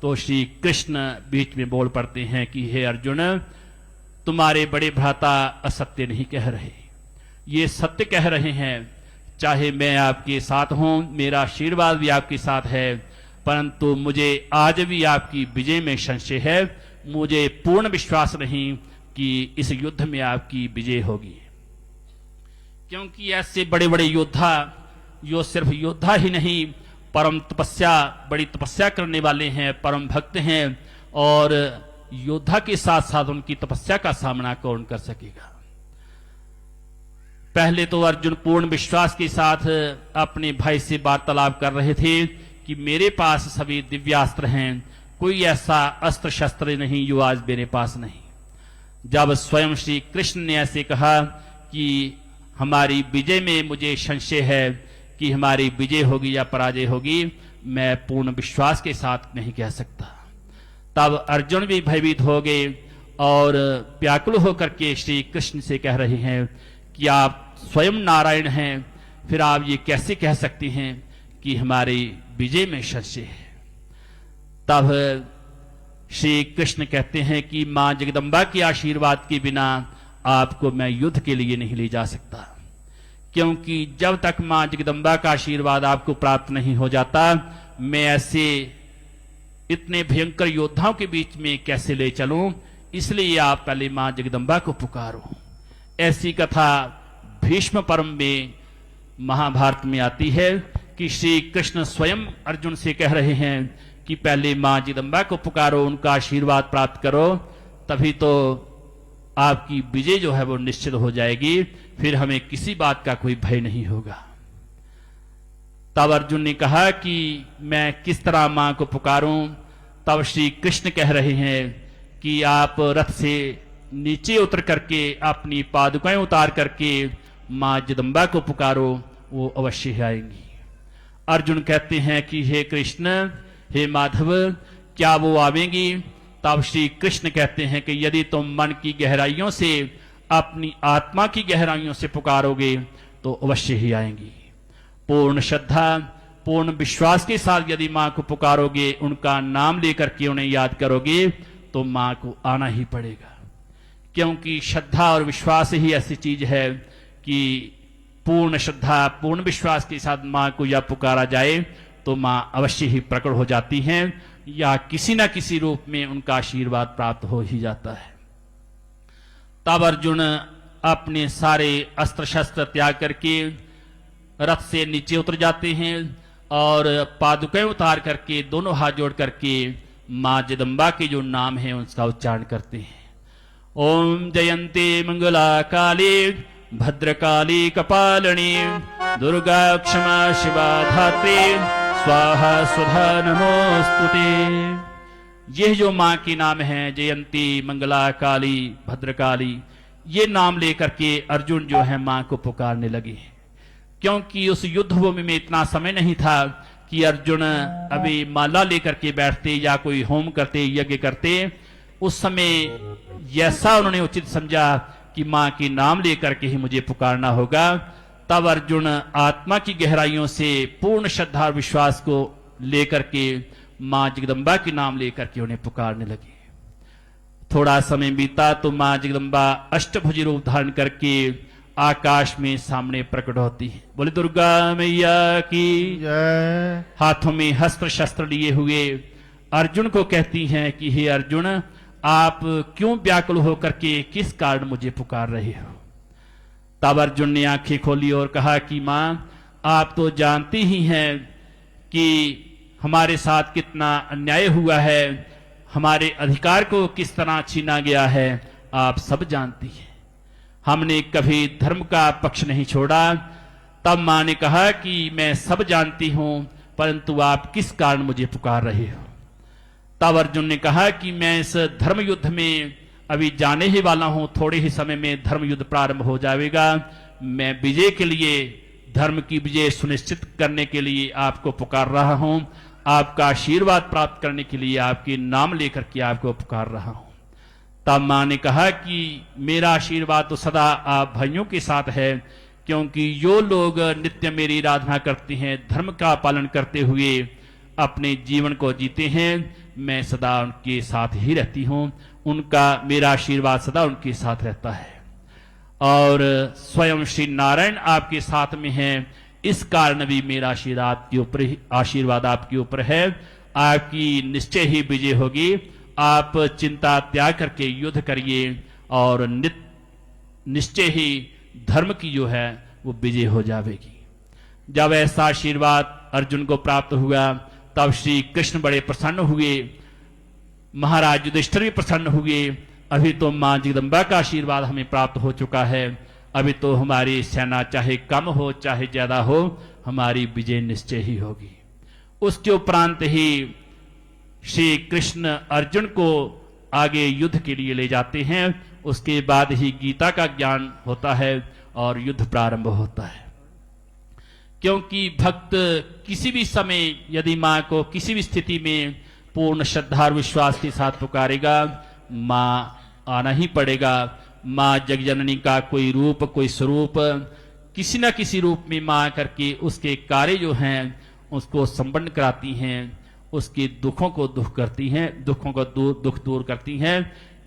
तो श्री कृष्ण बीच में बोल पड़ते हैं कि हे अर्जुन, तुम्हारे बड़े भ्राता असत्य नहीं कह रहे, ये सत्य कह रहे हैं। चाहे मैं आपके साथ हूं, मेरा आशीर्वाद भी आपके साथ है, परंतु मुझे आज भी आपकी विजय में संशय है। मुझे पूर्ण विश्वास नहीं कि इस युद्ध में आपकी विजय होगी, क्योंकि ऐसे बड़े बड़े योद्धा, जो सिर्फ योद्धा ही नहीं, परम तपस्या, बड़ी तपस्या करने वाले हैं, परम भक्त हैं, और योद्धा के साथ साथ उनकी तपस्या का सामना कौन कर सकेगा। पहले तो अर्जुन पूर्ण विश्वास के साथ अपने भाई से वार्तालाप कर रहे थे कि मेरे पास सभी दिव्यास्त्र हैं, कोई ऐसा अस्त्र शस्त्र नहीं जो आज मेरे पास नहीं। जब स्वयं श्री कृष्ण ने ऐसे कहा कि हमारी विजय में मुझे संशय है कि हमारी विजय होगी या पराजय होगी, मैं पूर्ण विश्वास के साथ नहीं कह सकता। तब अर्जुन भी भयभीत हो गए और व्याकुल होकर के श्री कृष्ण से कह रहे हैं कि आप स्वयं नारायण हैं, फिर आप ये कैसे कह सकते हैं कि हमारी विजय में संशय है। तब श्री कृष्ण कहते हैं कि मां जगदम्बा के आशीर्वाद के बिना आपको मैं युद्ध के लिए नहीं ले जा सकता, क्योंकि जब तक मां जगदम्बा का आशीर्वाद आपको प्राप्त नहीं हो जाता, मैं ऐसे इतने भयंकर योद्धाओं के बीच में कैसे ले चलूं, इसलिए आप पहले मां जगदम्बा को पुकारो। ऐसी कथा भीष्म पर्व में महाभारत में आती है कि श्री कृष्ण स्वयं अर्जुन से कह रहे हैं कि पहले मां जगदम्बा को पुकारो, उनका आशीर्वाद प्राप्त करो, तभी तो आपकी विजय जो है वो निश्चित हो जाएगी, फिर हमें किसी बात का कोई भय नहीं होगा। तब अर्जुन ने कहा कि मैं किस तरह मां को पुकारूं। तब श्री कृष्ण कह रहे हैं कि आप रथ से नीचे उतर करके अपनी पादुकाएं उतार करके मां जगदम्बा को पुकारो, वो अवश्य आएंगी। अर्जुन कहते हैं कि हे कृष्ण, हे माधव, क्या वो आवेंगी? तब श्री कृष्ण कहते हैं कि यदि तुम मन की गहराइयों से, अपनी आत्मा की गहराइयों से पुकारोगे तो अवश्य ही आएंगी। पूर्ण श्रद्धा, पूर्ण विश्वास के साथ यदि मां को पुकारोगे, उनका नाम लेकर के उन्हें याद करोगे, तो मां को आना ही पड़ेगा। क्योंकि श्रद्धा और विश्वास ही ऐसी चीज है कि पूर्ण श्रद्धा, पूर्ण विश्वास के साथ मां को या पुकारा जाए तो मां अवश्य ही प्रकट हो जाती हैं, या किसी न किसी रूप में उनका आशीर्वाद प्राप्त हो ही जाता है। तब अर्जुन अपने सारे अस्त्र शस्त्र त्याग करके रथ से नीचे उतर जाते हैं और पादुकाएं उतार करके दोनों हाथ जोड़ करके मां जगदम्बा के जो नाम है उसका उच्चारण करते हैं। ओम जयंती मंगला काली भद्रकाली कपालिनी दुर्गा क्षमा शिवा धात्री स्वाहा स्वधा नमोस्तुते। यह जो मां के नाम है, जयंती, मंगला, काली, भद्रकाली, ये नाम लेकर के अर्जुन जो है मां को पुकारने लगे, क्योंकि उस युद्ध भूमि में इतना समय नहीं था कि अर्जुन अभी माला लेकर के बैठते या कोई होम करते, यज्ञ करते। उस समय ऐसा उन्होंने उचित समझा कि मां के नाम लेकर के ही मुझे पुकारना होगा। तब अर्जुन आत्मा की गहराइयों से पूर्ण श्रद्धा और विश्वास को लेकर के मां जगदम्बा के नाम लेकर के उन्हें पुकारने लगे। थोड़ा समय बीता तो मां जगदम्बा अष्टभुजी रूप धारण करके आकाश में सामने प्रकट होती है। बोले दुर्गा मैया की जय। हाथों में अस्त्र शस्त्र लिए हुए अर्जुन को कहती हैं कि हे अर्जुन, आप क्यों व्याकुल होकर के किस कारण मुझे पुकार रहे हो? तब अर्जुन ने आंखें खोली और कहा कि मां, आप तो जानती ही हैं कि हमारे साथ कितना अन्याय हुआ है, हमारे अधिकार को किस तरह छीना गया है, आप सब जानती हैं। हमने कभी धर्म का पक्ष नहीं छोड़ा। तब मां ने कहा कि मैं सब जानती हूं, परंतु आप किस कारण मुझे पुकार रहे हो? तब अर्जुन ने कहा कि मैं इस धर्म युद्ध में अभी जाने ही वाला हूं, थोड़े ही समय में धर्म युद्ध प्रारंभ हो जाएगा। मैं विजय के लिए, धर्म की विजय सुनिश्चित करने के लिए आपको पुकार रहा हूं, आपका आशीर्वाद प्राप्त करने के लिए आपके नाम लेकर के आपको पुकार रहा हूं। तब मां ने कहा कि मेरा आशीर्वाद तो सदा आप भाइयों के साथ है, क्योंकि जो लोग नित्य मेरी आराधना करते हैं, धर्म का पालन करते हुए अपने जीवन को जीते हैं, मैं सदा उनके साथ ही रहती हूं, उनका मेरा आशीर्वाद सदा उनके साथ रहता है। और स्वयं श्री नारायण आपके साथ में हैं, इस कारण भी मेरा आशीर्वाद आपके ऊपर है। आपकी निश्चय ही विजय होगी। आप चिंता त्याग करके युद्ध करिए और निश्चय ही धर्म की जो है वो विजय हो जाएगी। जब ऐसा आशीर्वाद अर्जुन को प्राप्त हुआ तब श्री कृष्ण बड़े प्रसन्न हुए, महाराज युधिष्ठिर भी प्रसन्न हुए। अभी तो मां जगदम्बा का आशीर्वाद हमें प्राप्त हो चुका है, अभी तो हमारी सेना चाहे कम हो चाहे ज्यादा हो, हमारी विजय निश्चय ही होगी। उसके उपरांत ही श्री कृष्ण अर्जुन को आगे युद्ध के लिए ले जाते हैं। उसके बाद ही गीता का ज्ञान होता है और युद्ध प्रारंभ होता है। क्योंकि भक्त किसी भी समय यदि मां को किसी भी स्थिति में पूर्ण श्रद्धा और विश्वास के साथ पुकारेगा, मां आना ही पड़ेगा। मां जगजननी का कोई रूप कोई स्वरूप किसी न किसी रूप में मां करके उसके कार्य जो हैं उसको संपन्न कराती हैं, उसके दुखों को दुख करती हैं, दुखों को दुख दूर करती हैं।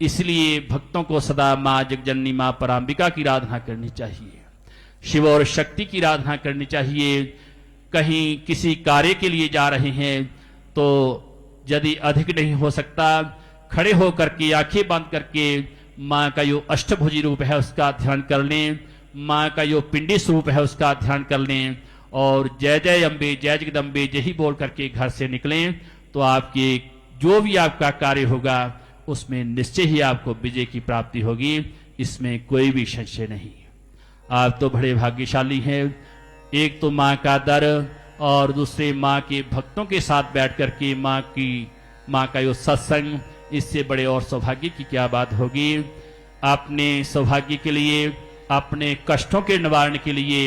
इसलिए भक्तों को सदा मां जगजननी मां परांबिका की आराधना करनी चाहिए, शिव और शक्ति की आराधना करनी चाहिए। कहीं किसी कार्य के लिए जा रहे हैं तो यदि अधिक नहीं हो सकता, खड़े होकर के आंखें बंद करके मां का जो अष्टभुजी रूप है उसका ध्यान कर लें, मां का जो पिंडी स्वरूप है उसका ध्यान कर लें और जय जय अम्बे जय जगदम्बे यही बोल करके घर से निकलें तो आपके जो भी आपका कार्य होगा उसमें निश्चय ही आपको विजय की प्राप्ति होगी। इसमें कोई भी संशय नहीं। आप तो बड़े भाग्यशाली हैं। एक तो मां का दर और दूसरे मां के भक्तों के साथ बैठ करके मां का जो सत्संग, इससे बड़े और सौभाग्य की क्या बात होगी। अपने सौभाग्य के लिए, अपने कष्टों के निवारण के लिए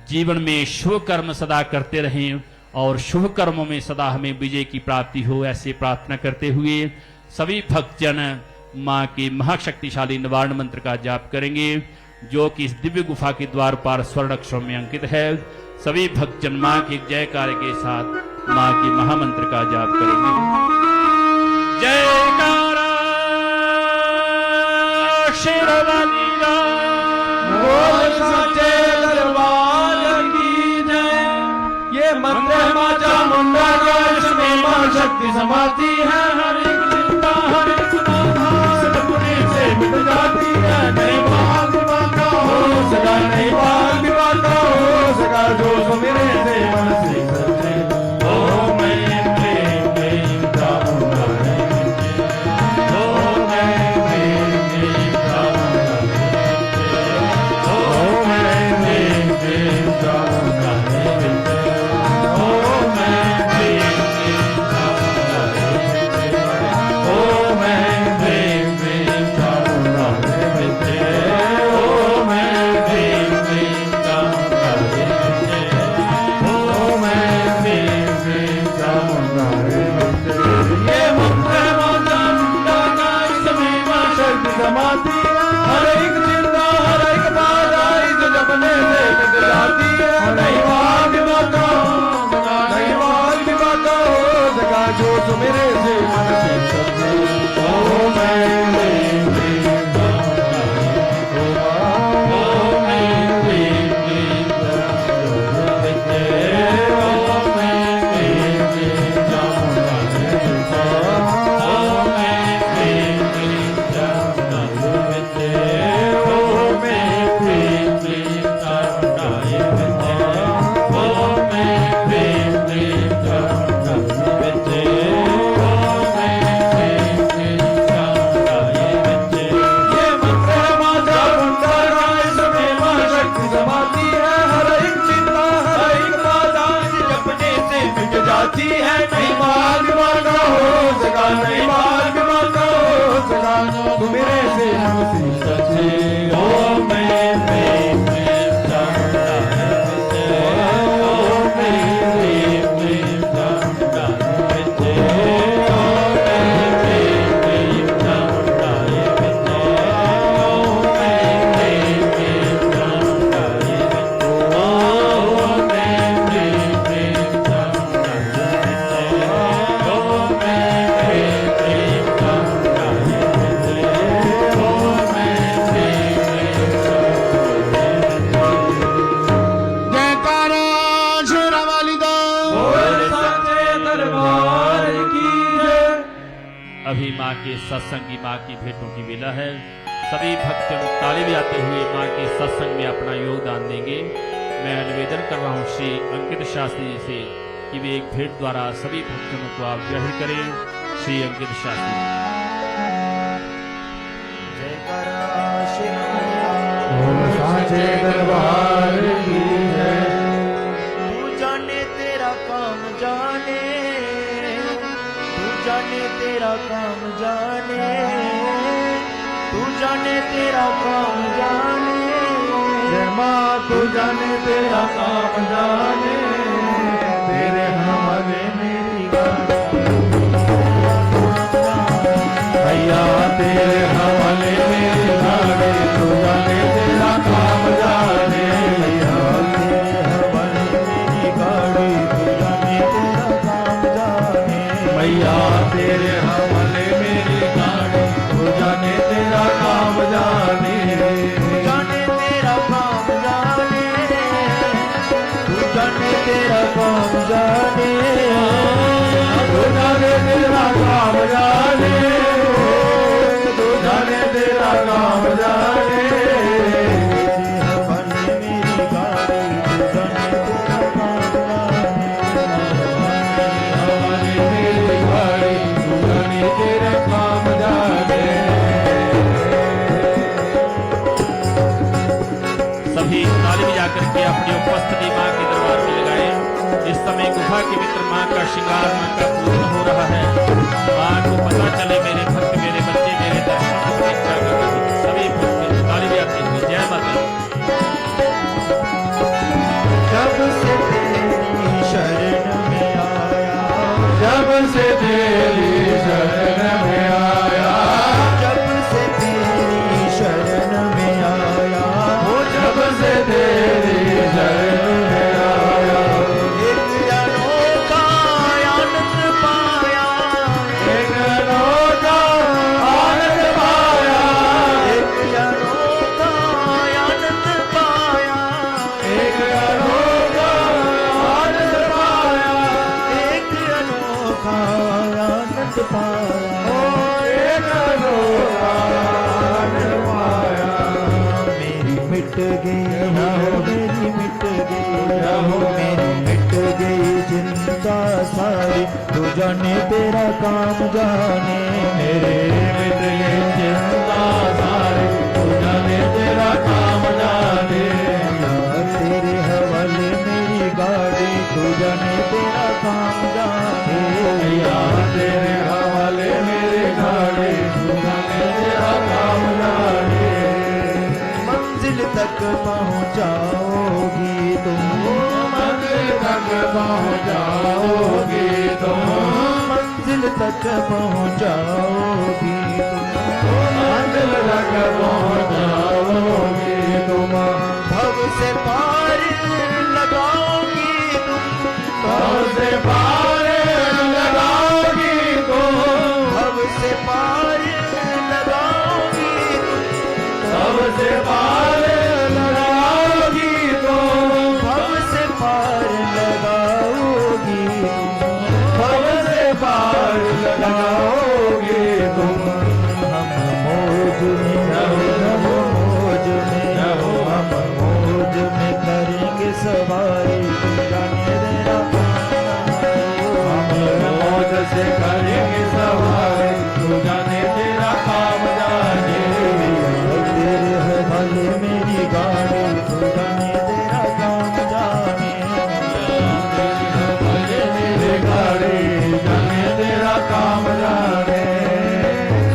जीवन में शुभ कर्म सदा करते रहें और शुभ कर्मों में सदा हमें विजय की प्राप्ति हो, ऐसे प्रार्थना करते हुए सभी भक्तजन मां के महाशक्तिशाली निवारण मंत्र का जाप करेंगे, जो कि इस दिव्य गुफा के द्वार पर स्वर्ण अक्षरों में अंकित है। सभी भक्तजन मां के जयकार के साथ मां के महामंत्र का जाप करेंगे। जयकारा शेरवाली का, बोल सच्चे दरबार की जय। ये मंत्र है मां चामुंडा का, इसमें मां शक्ति समाती है। हर एक चिंता हर एक बाधा सदपुरी से मिट जाती है। नहीं भाग विवादा हो सका, नहीं भाग विवादा हो सका, जो सुमिरे से मन से सच्चे। ओम ऐं क्लीं क्लीं चामुंडा ओम ऐं क्लीं क्लीं चामुंडा ओम ऐं क्लीं क्लीं चामुंडा ओम ऐं क्लीं क्लीं चामुंडा ओम ऐं क्लीं क्लीं चामुंडा ओम ऐं क्लीं क्लीं चामुंडा ओम ऐं क्लीं क्लीं चामुंडा। ये मंत्र है मां चामुंडा का, इसमें मां शक्ति समाती है। हर एक चिंता हर एक बाधा इस जपने से मिट जाती है। नहीं भाग विवादा हो सका, नहीं भाग विवादा हो सका, जो सुमिरे से मन से सच्चे। ओम ऐं क्लीं क्लीं चामुंडा ओम ऐं क्लीं क्लीं चामुंडा ओम ऐं क्लीं क्लीं चामुंडा ओम ऐं क्लीं क्लीं चामुंडा ओम ऐं क्लीं क्लीं चामुंडा ओम ऐं क्लीं क्लीं चामुंडा ओम ऐं क्लीं क्लीं चामुंडा। ये मंत्र है मां चामुंडा का, इसमें मां शक्ति समाती है। हर एक चिंता हर एक बाधा इस जपने से मिट जाती है। नहीं भाग विवादा हो सका, नहीं भाग विवादा हो सका, जो मेरे से मुझसे सच्चे। ओम ऐं क्लीं क्लीं चामुंडा ओम ऐं क्लीं क्लीं चामुंडा ओम ऐं क्लीं क्लीं चामुंडा ओम ऐं क्लीं क्लीं चामुंडा ओम ऐं क्लीं क्लीं चामुंडा ओम ऐं क्लीं क्लीं चामुंडा ओम ऐं क्लीं क्लीं जयकारा शेरावाली दा। बोल सच्चे दरबार की जय। अभी मां के सत्संगी मां की भेंटों की वेला है। सभी भक्तजन ताली बजाते हुए मां के सत्संग में अपना योगदान देंगे। मैं निवेदन कर रहा हूं श्री अंकित शास्त्री जी से कि वे एक भेंट द्वारा सभी भक्तजनों को आप ग्रहण करें। श्री अंकित शास्त्री जयकारा शेरावाली दा। साचे दरबार की जय। तू जाने तेरा काम जाने, तू जाने तेरा काम जाने, तू जाने तेरा काम जाने। जय माँ तू जाने तेरा काम जाने, तेरे हवाले मेरी भैया तेरे हवाले मेरी गाड़ी, तू जाने तेरा काम जाने। भैया तेरे हवाले मेरी गाड़ी, तू जाने तेरा काम जाने। भैया तेरे हवाले मेरी गाड़ी, तू जाने तेरा काम जाने। तू जाने तेरा काम जाने, तू जाने तेरा काम जाने, तू जाने तेरा काम जाने, तू जाने तेरा काम जाने। हवाले मेरी गाड़ी, तू जाने तेरा काम जाने। हवाले मेरी गाड़ी, तू जाने तेरा काम जाने। सभी ताली बजा करके अपनी उपस्थिति मां के दरबार में लगाए। इस समय गुफा के भीतर मां का श्रृंगार, मां का पूजन हो रहा है। मां को पता चले मेरे भक्त, मेरे बच्चे मेरे दर्शन की इच्छा कर रहे हैं। सभी भक्त ताली बजाते हुए जय माता दी। जब से तेरी शरण में आया, जब से तेरी शरण में आया, जब से तेरी शरण में आया, वो जब से तेरी शरण में आया, एक अनोखा आनंद पाया, एक अनोखा आनंद पाया, एक अनोखा आनंद पाया, एक अनोखा आनंद पाया, एक अनोखा आनंद पाया। ओ एक अनोखा आनंद पाया। मेरी मिट गई हो, मेरी मिट गई हो, मेरी मिट गई चिंता सारी, तू जाने तेरा काम जाने। मेरे मिट गई चिंता सारी, तू जाने तेरा काम जाने। तेरे हवाले मेरी गाड़ी, तू जाने तेरा काम जाने। भैया तेरे हवाले मेरी गाड़ी, तू जाने तेरा काम जाने। मंजिल तक पहुंचाओगी तुम, मंजिल तक पहुंचाओगी तुम, मंजिल तक पहुंचाओगी तुम, मंजिल तक पहुंचाओगी तुम। भव से पार लगाओगी तुम, भव से पार लगाओगी तुम, भव से पार लगाओगी तुम, भव से पार लगाओगी तुम, भव से पार लगाओगी तुम, भव से पार लगाओगी तुम। हम मौज में हम मौज में हम मौज में करेंगे सवारी, तू जाने तेरा हम मौज से करेंगे सवारी, तू जाने तेरा काम जाने। तेरे हवाले मेरी गाड़ी, तू जाने तेरा काम जाने। तेरी हवाले मेरी गाड़ी, जाने तेरा काम जाने।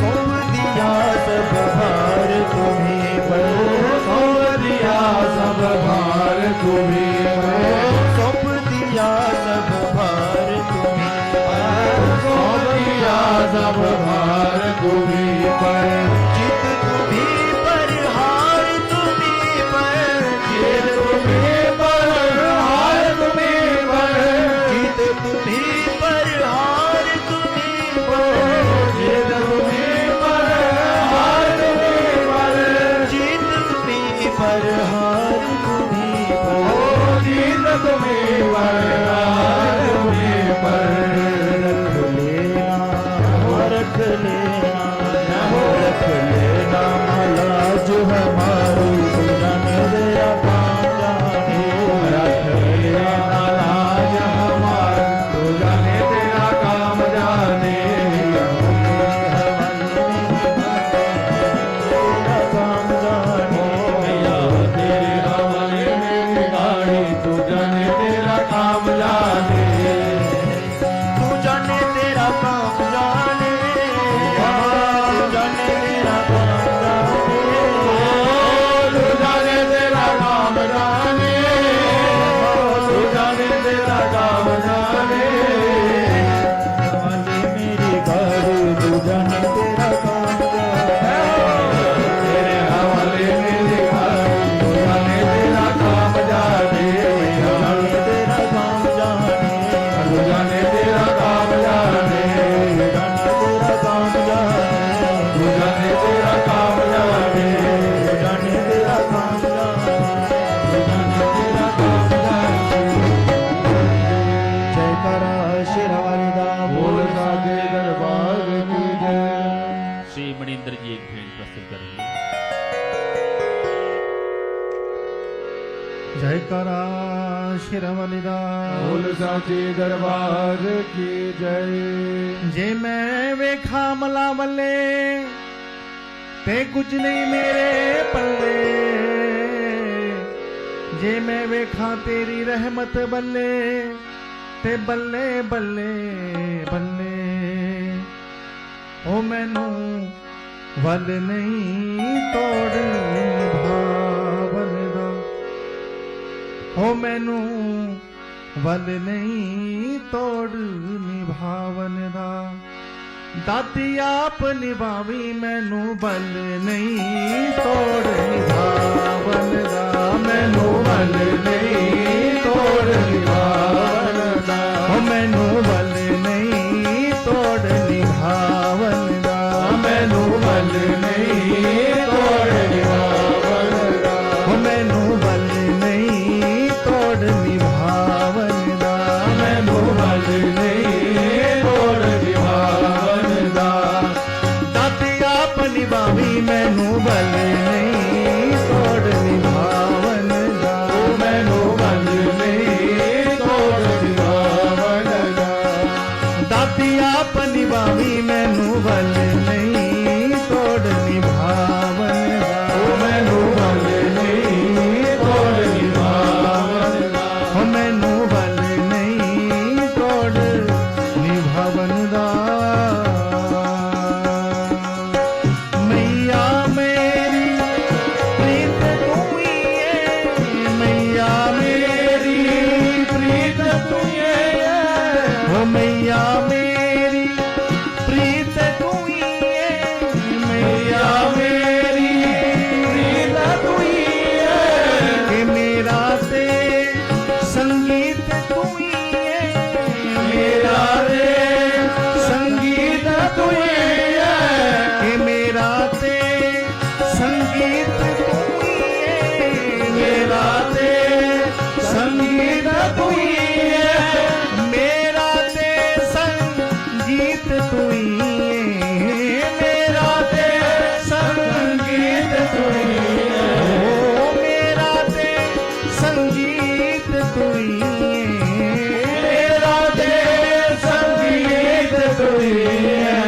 सौंप दिया सब भार तुम्हीं पर, सौंप दिया सब भार तुम्हीं पर, सौंप दिया सब भार तुम्हीं पर, सौंप दिया सब भार तुम्हीं पर। जीत तुम्हीं पर, हार तुम्हीं पर, जीत तुम्हीं पर, हार तुम्हीं पर, जीत तुम्हीं पर, हार तुम्हीं पर, जीत तुम्हीं पर, हार तुम्हीं पर, जीत तुम्हीं पर, हार तुम्हीं ओ पर। जीत तुम्हीं पर, हार तुम्हीं पर। रख लेना, रख लेना, रख जयकारा शेरावाली दा बोल साचे दरबार की जय। जे मैं वेखा मला वल्ले ते कुछ नहीं मेरे पल्ले, जे मैं वेखा तेरी रहमत बल्ले ते बल्ले बल्ले बल्ले। ओ मैनू वल नहीं तोड़ भावन दा, ओ मैनू वल नहीं तोड़ निभावन दा। दाती आप निभावी मैनू बल नहीं तोड़ निभावन दा, मैनू बल नहीं तोड़ निभावन दा, ओ मैनू बल नहीं तोड़ निभावन दा, मैनू बल नहीं तोड़ निभावन दा, ओ मैनू बल नहीं तोड़ निभावन दा, मैनू बल नहीं तोड़ निभावन दा। दाती आप निभावी मैनू बल नहीं तोड़ निभावन दा, मैनू बल नहीं तोड़ निभावन दा। दाती आप निभावी मैनू बल नहीं तोड़ निभावन दा, मैनू बल नहीं तोड़ निभावन दा, मैनू बल नहीं तोड़ निभावन दा। मैया मेरी प्रीत तू ही है, मैया मेरी प्रीत तू ही है, ओ मैया मेरी प्रीत तू ही है, मैया मेरी प्रीत तू ही है। कि मेरा ते संगीत तू ही है, मेरा रे संगीत तू ही है। कि मेरा ते संगीत तू ही है, मेरा ते संगीत तू ही है, मेरा ते संगीत तू ही है, मेरा ते संगीत तू ही है, ओ मेरा ते संगीत तू ही है, मेरा ते संगीत तू ही है।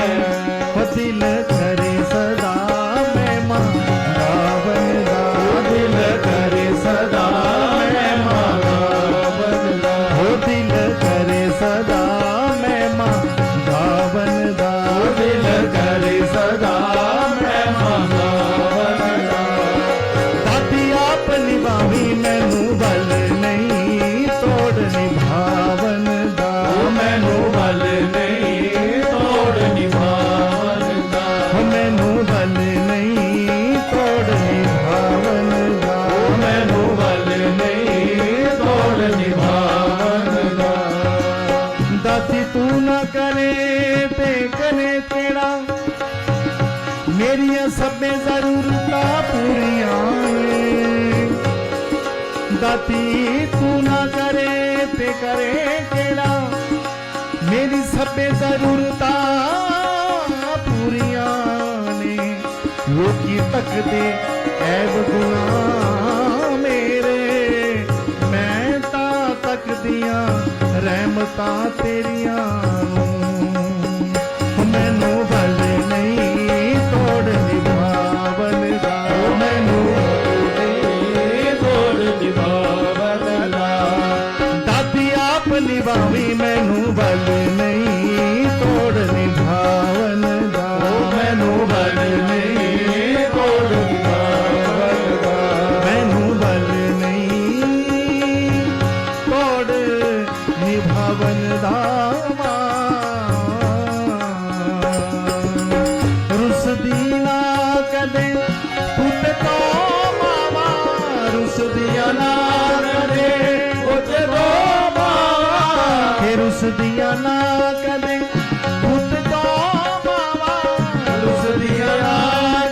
ओ दिल करे सदा मैं मां गावन दा, दिल करे सदा मैं मां गावन दा, ओ दिल करे सदा मैं मां गावन दा, दिल करे सदा मैं मां गावन दा। दाती आप निभावी मैनू बल नहीं तोड़ निभावन दा, मैनू बल नहीं तोड़ निभावन दा, मैनू बल नहीं तोड़ निभावन दा, मैनू बल नहीं तोड़ निभावन दा। दाती तू ना करे ते करे तेरा, मेरिया सबे जरूरतां पूरियां ने। दाती तू ना करे ते करे केड़ा, मेरी सबे जरूरतां पूरियां ने। लोकी तकदे ऐब गुनाह मेरे, मैं तां तकदियां रहमतां तेरियां नूं। मैनू बल नहीं तोड़ निभावन दा, मैनू नहीं तोड़ निभावन दा। दाती आप निभावी मैनू बल नहीं तोड़ निभावन दा, मैनू बल नहीं तोड़ निभावन दा, मैनू बल नहीं तोड़ निभावन दा। रुसदी ना कदे पुत तो मावा, रुसदिया ना कदे पुत तो मावा, रुसदिया ना कदे पुत तो मावा, रुसदिया ना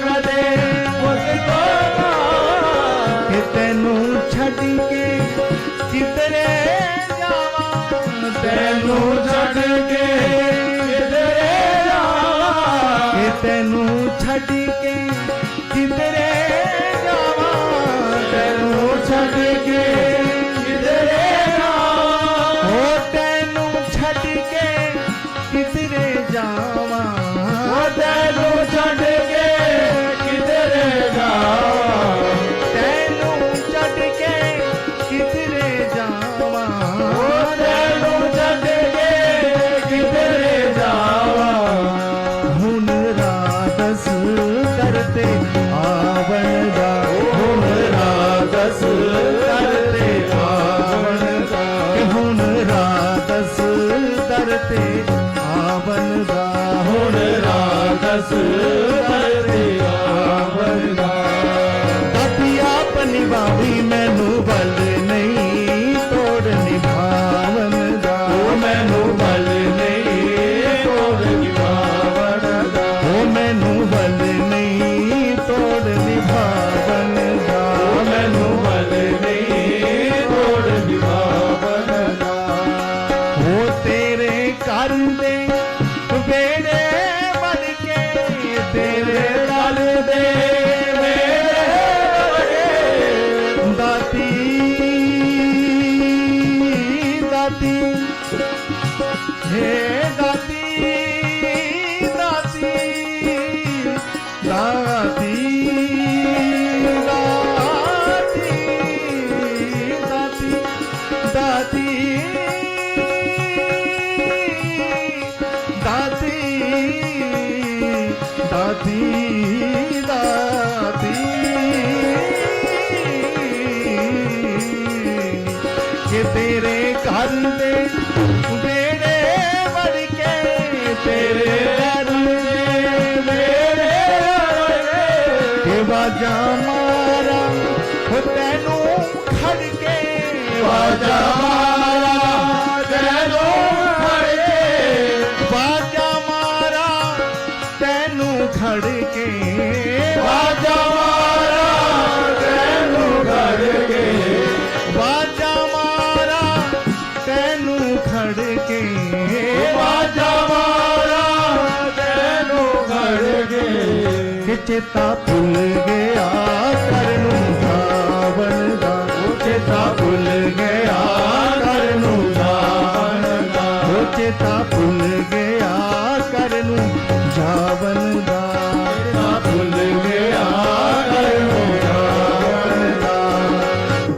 कदे पुत तो मावा। कि तैनू छड़ के किधरे जावा, तैनू छड़ के किधरे जावा, कि तैनू छड़ के किधरे जावा, तैनू छड़ के आवन दा हुण राधस धरतिया वरदा दाती अपनी बावी मैनू बल नहीं तोड़ निभावन दा मैनू बल नहीं तोड़ निभावन दा मैनू बल नहीं तोड़ निभावन दा मैनू बल नहीं तोड़ निभावन दा हो तेरे कर दे बेड़े बन के तेरे दल दे मेरे बड़े दाती दाती हे दाती दाती दाती दाती दाती दाती दाती दाती कि तेरे घर दे बेड़े बड़ के तेरे घर दे बेड़े के बाजा मारा हो तैनू खड़ के बाजा मारा तैनू खड़ के बाजा मारा तैनू खड़ के बाजा मारा तैनू खड़ के बाजा मारा तैनू खड़ के बाजा मारा तैनू खड़ के कि चेता भुल गया करनू जावन दा चेता भुल गया करनू जावन दा चेता भुल गया करनू जावन दा चेता भुल गया करनू जावन दा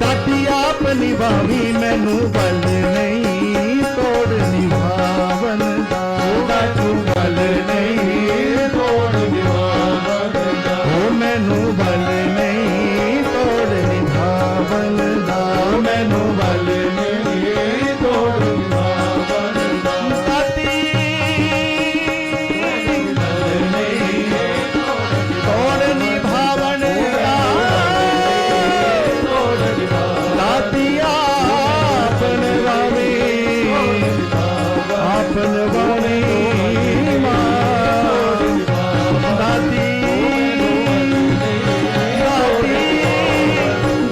दाती अपनी बावी मैनू बल नहीं तोड़ निभावन दा तू बल नहीं तोड़ निभावन दा मैनू बल नहीं तोड़ निभावन दा मैनू बल नहीं तोड़ निभावन दा दाती बल नहीं तोड़ निभावन दा तोड़ निभावन दाती आपन वावी आपन वावी दाती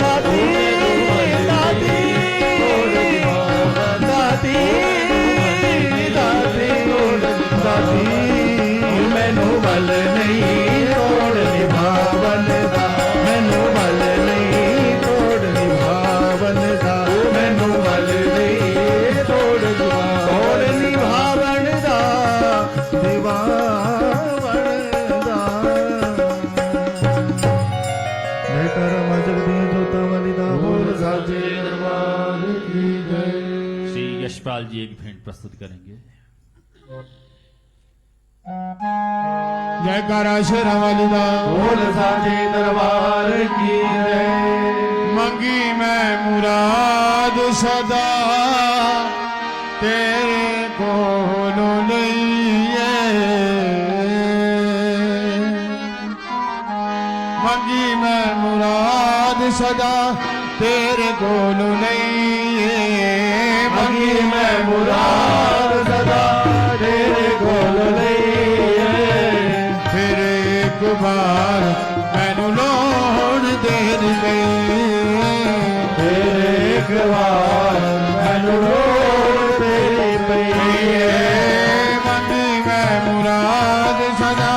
दाती दाती दाती दाती दाती मैनू बल नहीं तोड़ निभावन दा मैनू बल नहीं तोड़ निभावन दा मैनू बल नहीं तोड़ निभावन दा निभावन दा जयकार मां जगदीश जोता वाली दा बोल साचे दरबार की जय श्री यशपाल जी एक भेंट प्रस्तुत करेंगे। जयकारा शेरावाली दा बोल साचे दरबार की जय मंगी मैं मुराद सदा तेरे कोलों लईए मंगी मैं मुराद सदा तेरे कोलों लईए मंगी मैं मुराद सदा तेरे कोल लईए फिर एक बार मैनू लोड़ देर गई फिर एक बार मैनू लोड़ तेरी पई मंगी मैं मुराद सदा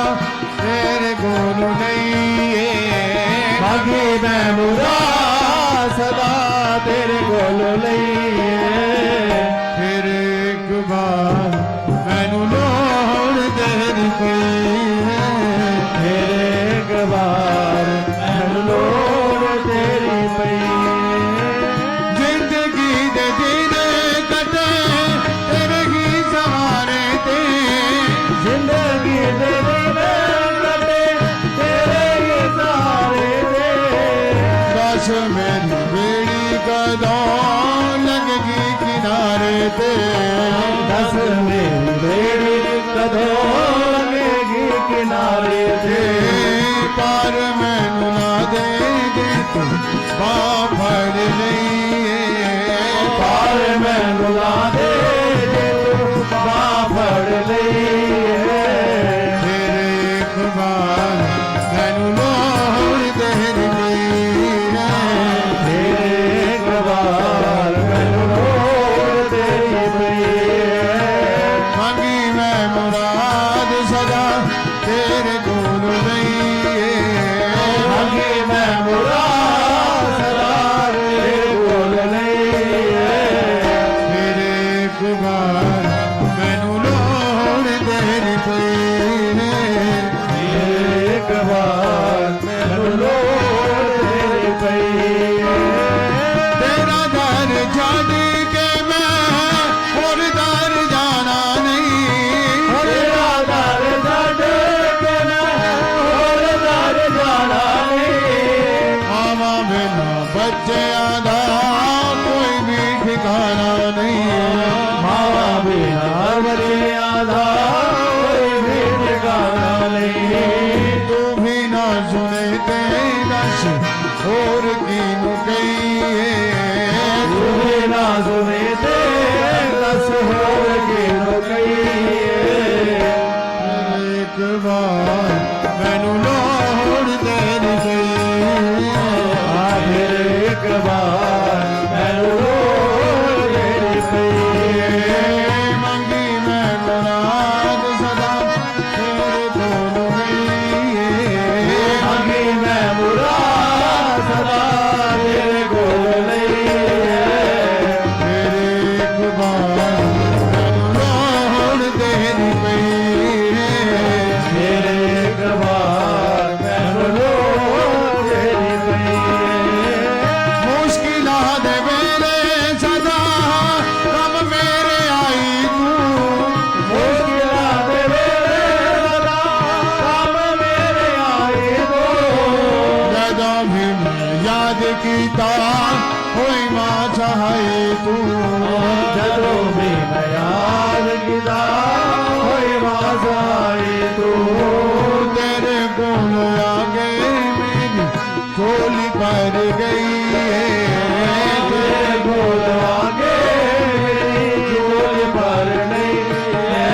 तेरे कोलों लईए मंगी मैं मुराद सदा तेरे कोल लईए फिर एक बार मैनू लोड़ देर गई फिर एक बार मैनू लोड़ तेरी पई जिंदगी दे दिन कटे तेरे ही सहारे ते जिंदगी दे दिन कटे तेरे ही सहारे दे दस मेरी बेड़ी कदों लगेगी किनारे ते दस मेरी बेड़ी कदों लगेगी किनारे जे पार मैनू ना देंगे तू बांह फड़ लईए पार मैनू ना दे तू बांह फड़ लईए फिर एक बार मैनू लोड़ तेरी पई फिर एक बार मैनू लोड़ तेरी पई मंगी मैं मुराद सदा तेरे कोल लईए मंगी मैं मुराद सदा तेरे कोल लईए फिर एक बार मैनू लोड़ तेरी पई एक बार मैनू लोड़ तेरी पई तेरा दर छड़ के मैं होर दर जाना नहीं तेरा दर छड़ के मैं होर दर जाना नहीं आवा बिना बच्चों दा कोई भी ठिकाना नहीं मावा बिना बच्चियां दा कोई भी ठिकाना नहीं तू भी ना सुने ते दस होर कीनू कहीए तू भी ना सुने ते दस होर किनू कहीए एक बार मैनू लोड़ तेरी पई फिर एक बार मैनू लोड़ तेरी पई मंगी मैं मुराद सदा तेरे कोल लईए मंगी मैं मुराद सदा तेरे कोल लईए फिर एक बार मैनू लोड़ तेरी पई फिर एक बार मैनू लोड़ तेरी पई मुश्किलां दे वेले सदा रब मेरे आई तू मुश्किलां दे वेले सदा काम मेरे आए तू जदों भी मैं याद कीता होई मां चाहे तू जदों भी मैं याद कीता होए वाज़ाए तू तेरे कोल आगे मेरी झोली भर गई तेरे कोल आगे मेरी झोली भर नहीं है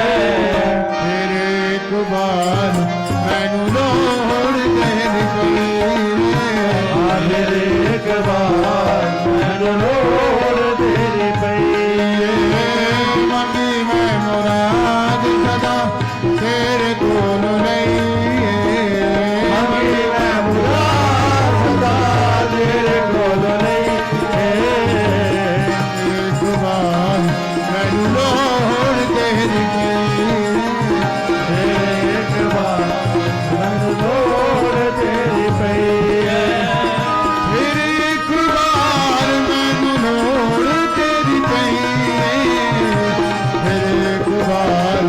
फिर एक बार मैनू लोड़ तेरी पई फिर एक बार मैनू लोड़ तेरी पई मंगी मैं मुराद सदा तेरे कोल लईए मंगी मैं मुराद सदा तेरे कोल लईए एक बार मैनू लोड़ तेरी पई एक बार मैनू लोड़ तेरी पई फिर एक बार मैनू लोड़ तेरी पई फिर एक बार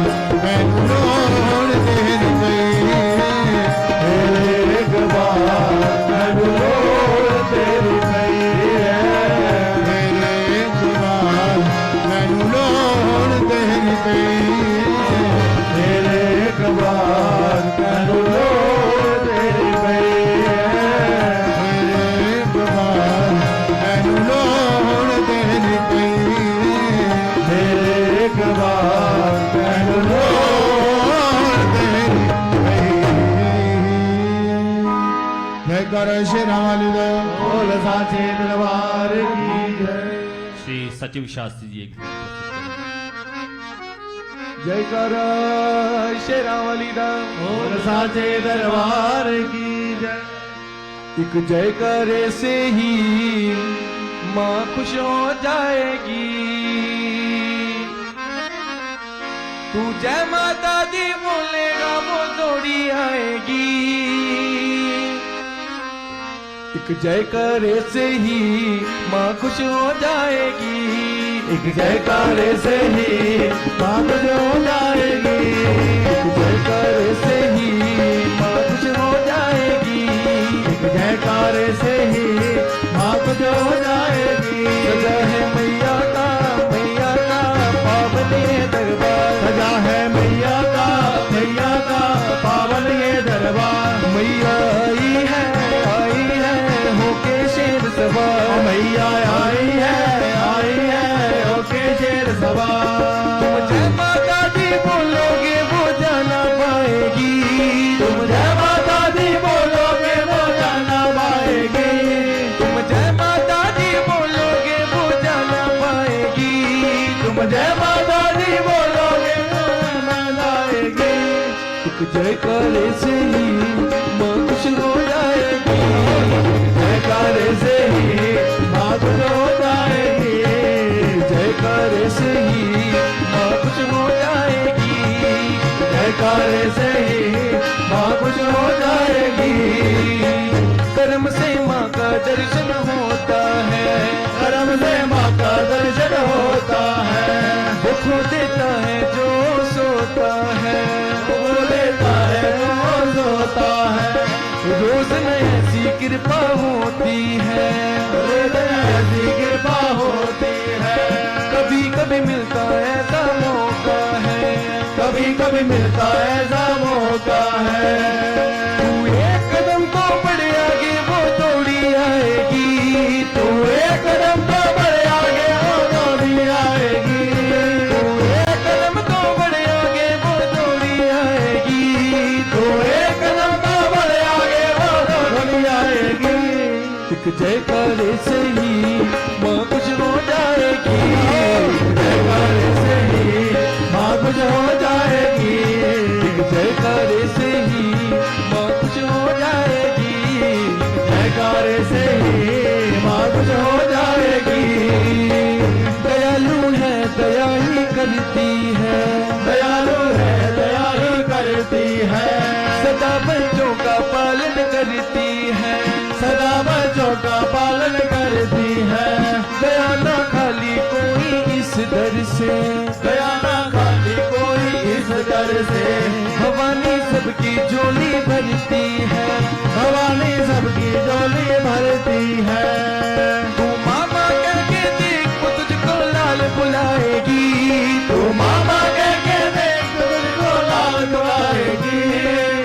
मैनू लोड़ तेरी पई एक बार मैनू लोड़ तेरी पई फिर एक बार मैनू लोड़ तेरी पई एक बार मैनू लोड़ तेरी पई फिर एक बार मैनू लोड़ तेरी पई एक बार मैनू लोड़ तेरी पई जय कर शेरां वाली दे बोल साचे दरबार की जय श्री सचिव शास्त्री जी एक गीत प्रस्तुत करें। जय कर शेरावाली दा बोल साचे दरबार की जय एक जय करे से ही माँ खुश हो जाएगी तू जय माता दी बोलेगा वो दौड़ी आएगी एक जय करे से ही माँ खुश हो जाएगी एक जय करे से ही माँ खुश हो जाएगी एक जय करे से ही माँ खुश हो जाएगी एक जय करे से ही माँ खुश हो जाएगी सजा है मैया का पावन ये दरबार सजा है मैया का जयकारे से ही माँ खुश हो जाएगी, जयकारे से ही माँ खुश हो जाएगी, जयकारे से ही माँ खुश हो जाएगी, जयकारे से ही माँ खुश हो जाएगी। कर्म से माँ का दर्शन होता है, कर्म से माँ का दर्शन होता है, वो खो देता है जो सोता है, वो देता है जो सोता है, रोज न ऐसी कृपा होती है, रोज न ऐसी कृपा होती है, कभी कभी मिलता ऐसा मौका है, कभी कभी मिलता ऐसा मौका है। तू एक कदम तो बढ़ आगे वो दौड़ी आएगी, तू एक कदम तो बढ़ आगे वो दौड़ी आएगी, तू एक कदम तो बढ़ आगे वो दौड़ी आएगी, तू एक कदम तो बढ़ आगे वो दौड़ी आएगी। एक जयकारे से ही माँ खुश हो जाएगी, जयकारे से ही माँ खुश हो जाएगी, एक जयकारे से ही माँ खुश हो जाएगी, जयकारे से ही माँ खुश हो जाएगी। दयालु है दया ही करती है, दयालु है दया ही करती है, सदा बच्चों का पालन करती है, सदा बच्चों का पालन करती है। दया ना खाली कोई इस दर से, दया ना खाली कोई इस दर से, भवानी सबकी झोली भरती है, भवानी सबकी झोली भरती है। तू मामा कह के देख वो तुझको लाल बुलाएगी, तू मामा कह के देख वो तुझको लाल बुलाएगी,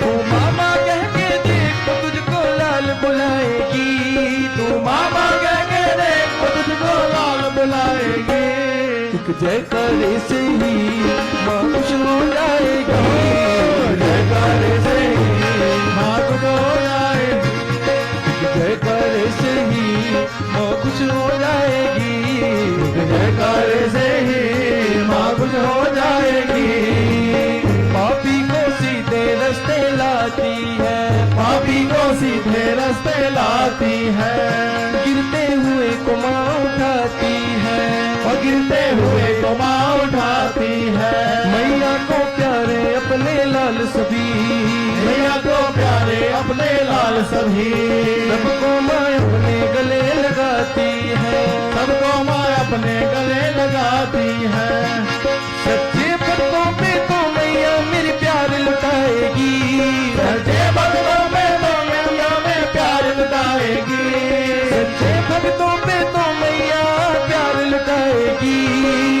तू मामा कह के देख वो तुझको लाल बुलाएगी, तू मामा कह के देख वो तुझको लाल बुलाएगी। एक जयकारे से ही माँ खुश हो जाएगी, जयकारे से ही माँ खुश हो जाएगी, जयकारे से ही माँ खुश हो जाएगी, जयकारे से ही माँ खुश हो जाएगी। पापी को सीधे रास्ते लाती है, पापी को सीधे रास्ते लाती है, गिरते हुए को माँ उठाती है, और गिरते हुए को माँ उठाती है। मैया को प्यारे अपने लाल सभी, मैया को प्यारे अपने लाल सभी, सबको माँ अपने गले लगाती है, सबको माँ अपने गले लगाती है। सच्चे भक्तों पे तो मैया मेरी प्यार लुटाएगी, सच्चे भक्तों पे तो मैया में प्यार लुटाएगी, सच्चे भक्तों पे तो मैया प्यार लुटाएगी,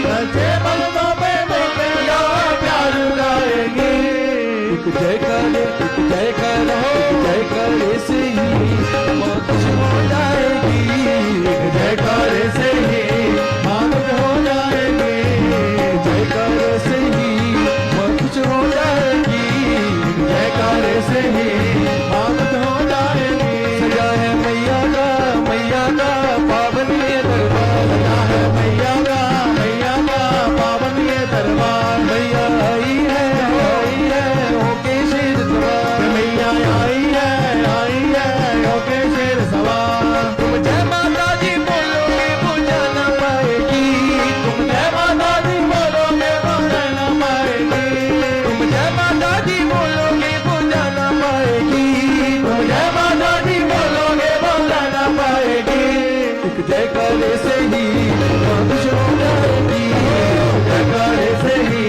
सच्चे भक्तों पे तो मैया प्यार लुटाएगी। एक जयकारे से ही माँ खुश हो जाएगी, एक जयकारे से ही माँ खुश हो जाएगी, जयकारे से ही माँ खुश हो जाएगी, जयकारे से ही माँ खुश हो जाएगी। सजा है मैया का पावन ये दरबार, सजा है मैया का पावन ये दरबार। मैया आई है होके शेर सवार, मैया आई है होके शेर सवार। तुम जय माता दी बोलोगे वो जाना पाएगी, तुम जय माता दी बोलोगे वो जाना पाएगी, तुम जय माता दी बोलोगे वो जाना पाएगी, तुम जय माता दी बोलोगे वो जाना पाएगी। एक जयकारे से ही माँ खुश हो जाएगी, जयकारे से ही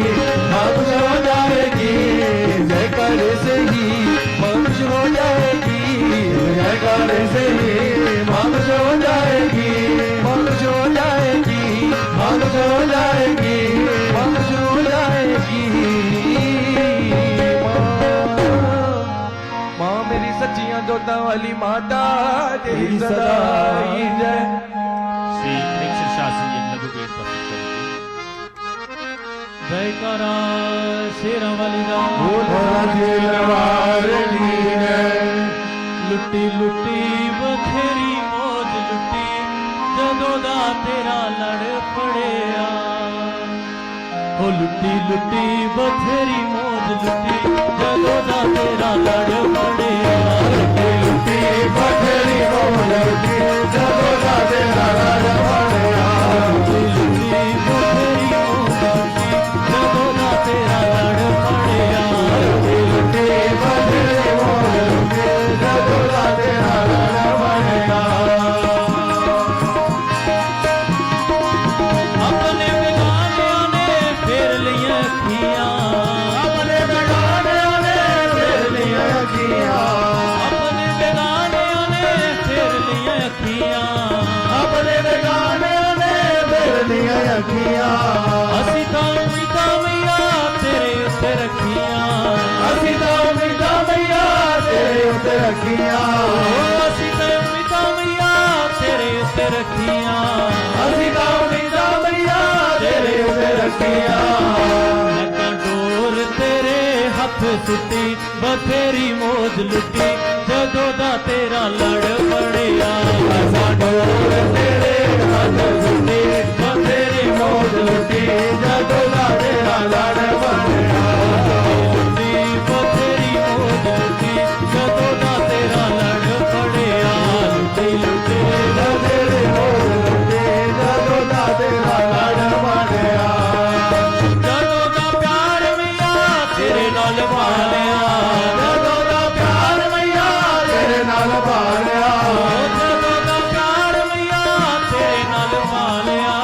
माँ खुश हो जाएगी, जयकारे से ही माँ खुश हो जाएगी, जयकारे से ही माँ खुश हो जाएगी, माँ खुश हो जाएगी, माँ खुश हो जाएगी, माँ खुश हो जाएगी। माँ मेरी सच्चियां जोता वाली माता तेरी सदाई जय। श्री परीक्षित शास्त्री जी एक लघु गीत प्रस्तुत करेंगे। जयकारा शेरा वाली दा लुट्टी लुट्टी बथेरी मौज लुट्टी जदों दा तेरा लड़ पड़िया, ओ लुट्टी लुट्टी बथेरी मौज लुट्टी जदों हथ सुटी बथेरी मौज लुटी जदों दा तेरा लड़ पड़िया ऐसा डोर तेरे हथ सुटी बथेरी मौज लुटी जदों दा तेरा लड़ पड़िया बथेरी मौज लुटी जदों दा तेरा लड़ पड़िया लुटी लुटी बथेरी मौज लुटी जदों दा तेरा लड़ पड़िया जदों दा प्यार मैया तेरे नाल पालिया जदों दा प्यार मैया तेरे नाल पालिया जदों दा प्यार मैया तेरे नाल पालिया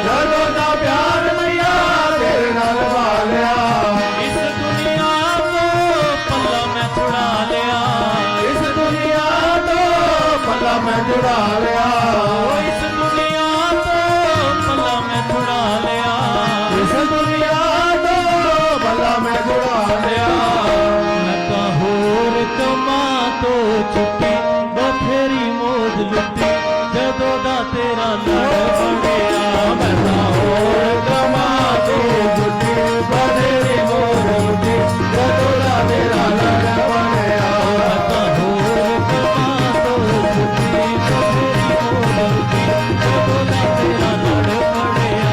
जदों दा प्यार मैया तेरे नाल पालिया इस दुनिया तो पल्ला मैं छुड़ा लिया इस दुनिया तो पल्ला मैं छुड़ा लिया इस दुनिया तो पल्ला मैं छुड़ा लिया इस दुनिया तो पल्ला मैं छुड़ा लिया मैं होर कमा तो छुट्टी बथेरी मौज लुटी जदों दा तेरा लड़ पड़िया मैं होर कमा तो छुट्टी बथेरी मौज लुटी जदों दा तेरा लड़ पड़िया मैं होर कमा तो छुट्टी बथेरी मौज लुटी जदों दा तेरा लड़ पड़िया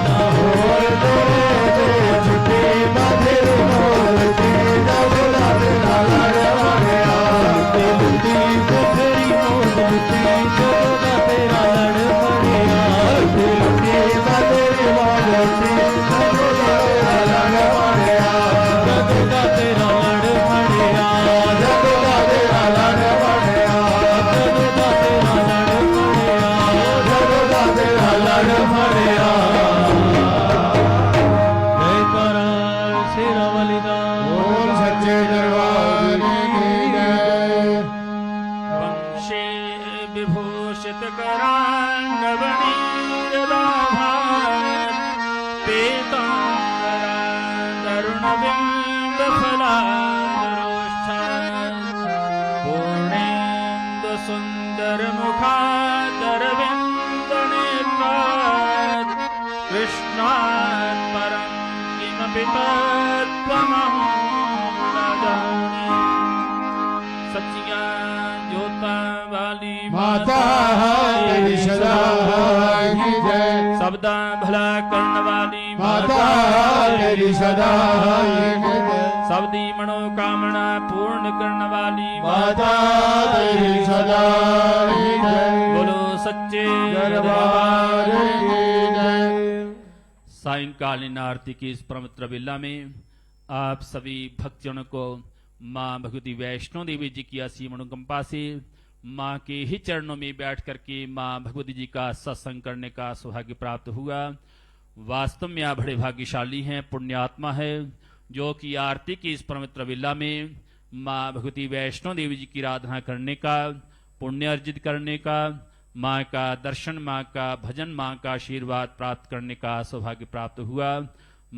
मैं होर तेरे छुट्टी बथेरी मौज लुटी जदों दा तेरा लड़ पड़िया लुटी बथेरी मौज लुटी जदों दा तेरा लड़ पड़िया लुटी बथेरी मौज लुटी जदों दा तेरा लड़ पड़िया जदों दा तेरा लड़ पड़िया जदों दा तेरा लड़ पड़िया जदों दा तेरा लड़ पड़िया जदों दा तेरा लड़ पड़िया जयकारा शेरा वाली दा बोल सच्चे दरबार की जय वंशे विभूषित करांगवणी पीतांबरा तरुण बिंब पूर्णेन्दु सुंदर मुखादरविंद नेत्रात् कृष्णात् परं किमपि तत्त्वमहं वदामि सच्चिया ज्योता वाली माता तेरी सदा की जय सबदा भला करने वाली माता तेरी सदा की जय सबदी मनोकामना पूर्ण करने वाली माता तेरी सदा की जय बोलो सच्चे दरबार की जय सायंकालीन आरती की इस पवित्र बेला में आप सभी भक्तजनों को माँ भगवती वैष्णो देवी जी की असीम अनुकंपा से माँ के ही चरणों में बैठ करके माँ भगवती जी का सत्संग करने का सौभाग्य प्राप्त हुआ। वास्तव में आप बड़े भाग्यशाली हैं, पुण्यात्मा है जो कि आरती की इस पवित्र बेला में माँ भगवती वैष्णो देवी जी की आराधना करने का, पुण्य अर्जित करने का, माँ का दर्शन, माँ का भजन, माँ का आशीर्वाद प्राप्त करने का सौभाग्य प्राप्त हुआ।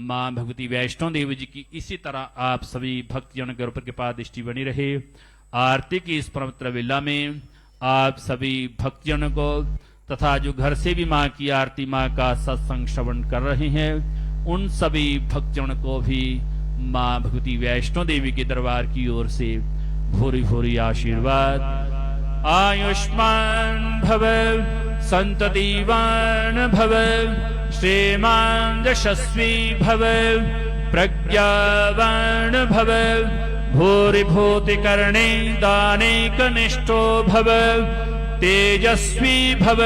माँ भगवती वैष्णो देवी जी की इसी तरह आप सभी भक्तजनों के ऊपर कृपा दृष्टि बनी रहे। आरती की इस पवित्र वेला में आप सभी भक्तजनों को तथा जो घर से भी माँ की आरती, माँ का सत्संग श्रवण कर रहे हैं, उन सभी भक्तजनों को भी माँ भगवती वैष्णो देवी के दरबार की ओर से भूरी भूरी आशीर्वाद। आयुष्मान भव, संततिवान भव, श्रीमान यशस्वी भव, प्रज्ञावान भव, भूरि भूति करणे दाने कनिष्ठो भव, तेजस्वी भव,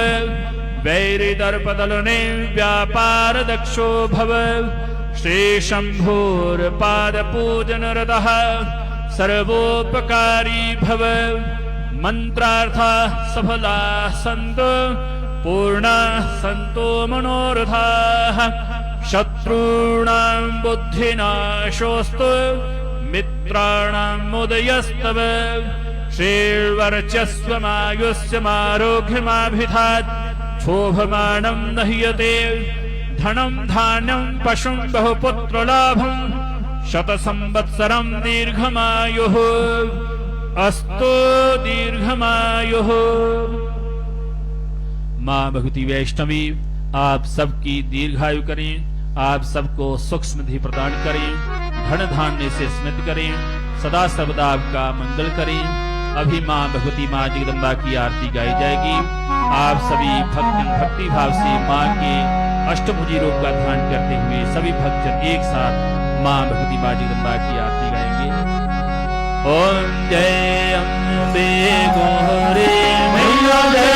वैरि दर्पदलने व्यापार दक्षो भव, श्री शंभोर पाद पूजन रतः सर्वोपकारी भव, मंत्रार्था सफला सन्तु, पूर्णा सन्तो मनोरथाः, शत्रूणां बुद्धिनाशोऽस्तु, मित्राणाम् उदयस्तव, श्रीर्वर्चस्वमायुष्यमारोग्यमाभिधात्, क्षोभमाणं दह्यते, धनं धान्यं पशुं बहुपुत्रलाभं, शतसंवत्सरं दीर्घमायुः अस्तु दीर्घमायुः। माँ भगवती वैष्णवी आप सबकी दीर्घायु करें, आप सबको सुख समृद्धि प्रदान करें, धन धान्य से स्मृत करें, सदा सर्वदा आपका मंगल करें। अभी माँ भगवती माँ जगदम्बा की आरती गाई जाएगी। आप सभी भक्तजन भक्ति भाव से माँ के अष्टभुजी रूप का ध्यान करते हुए सभी भक्तजन एक साथ माँ भगवती माँ जगदम्बा की आरती गाएंगे। ओम जय अम्बे गौरी मैया जय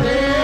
जय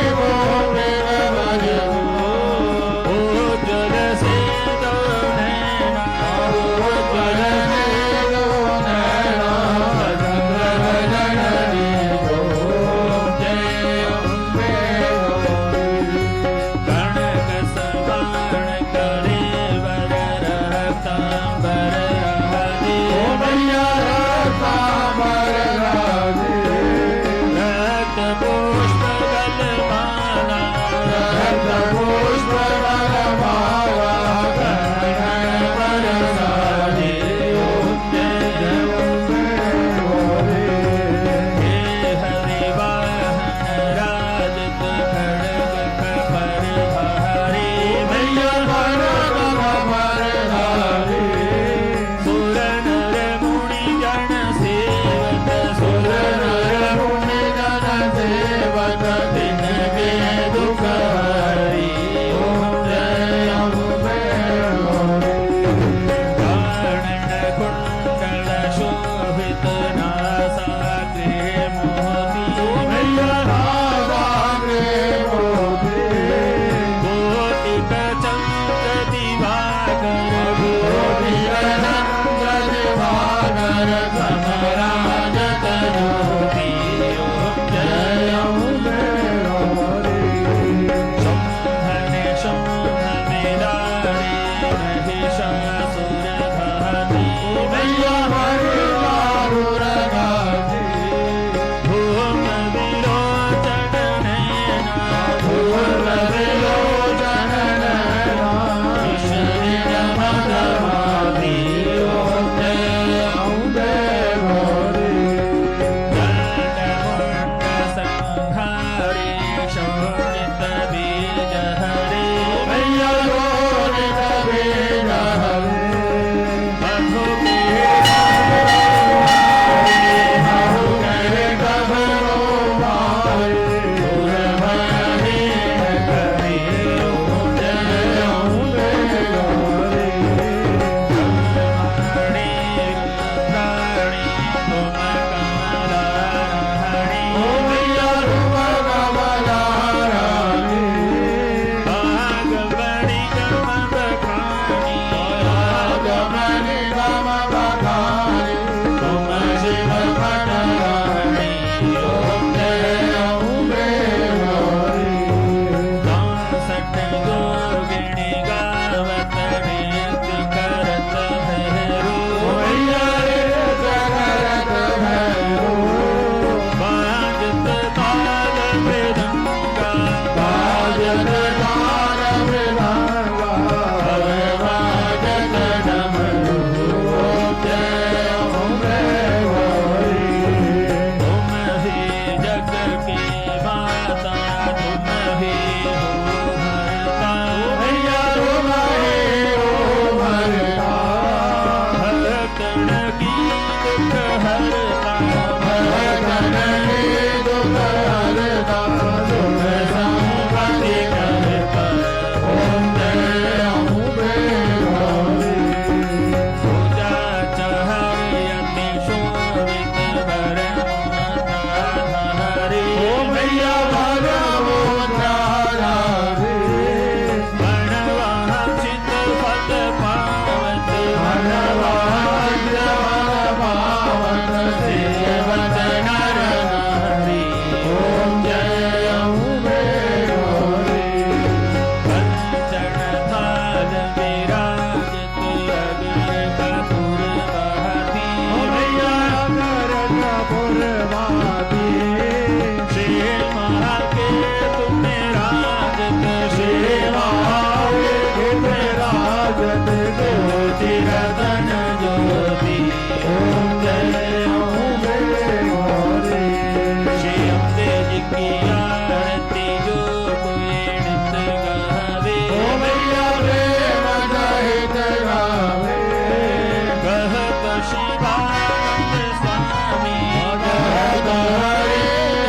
भक्त स्वामी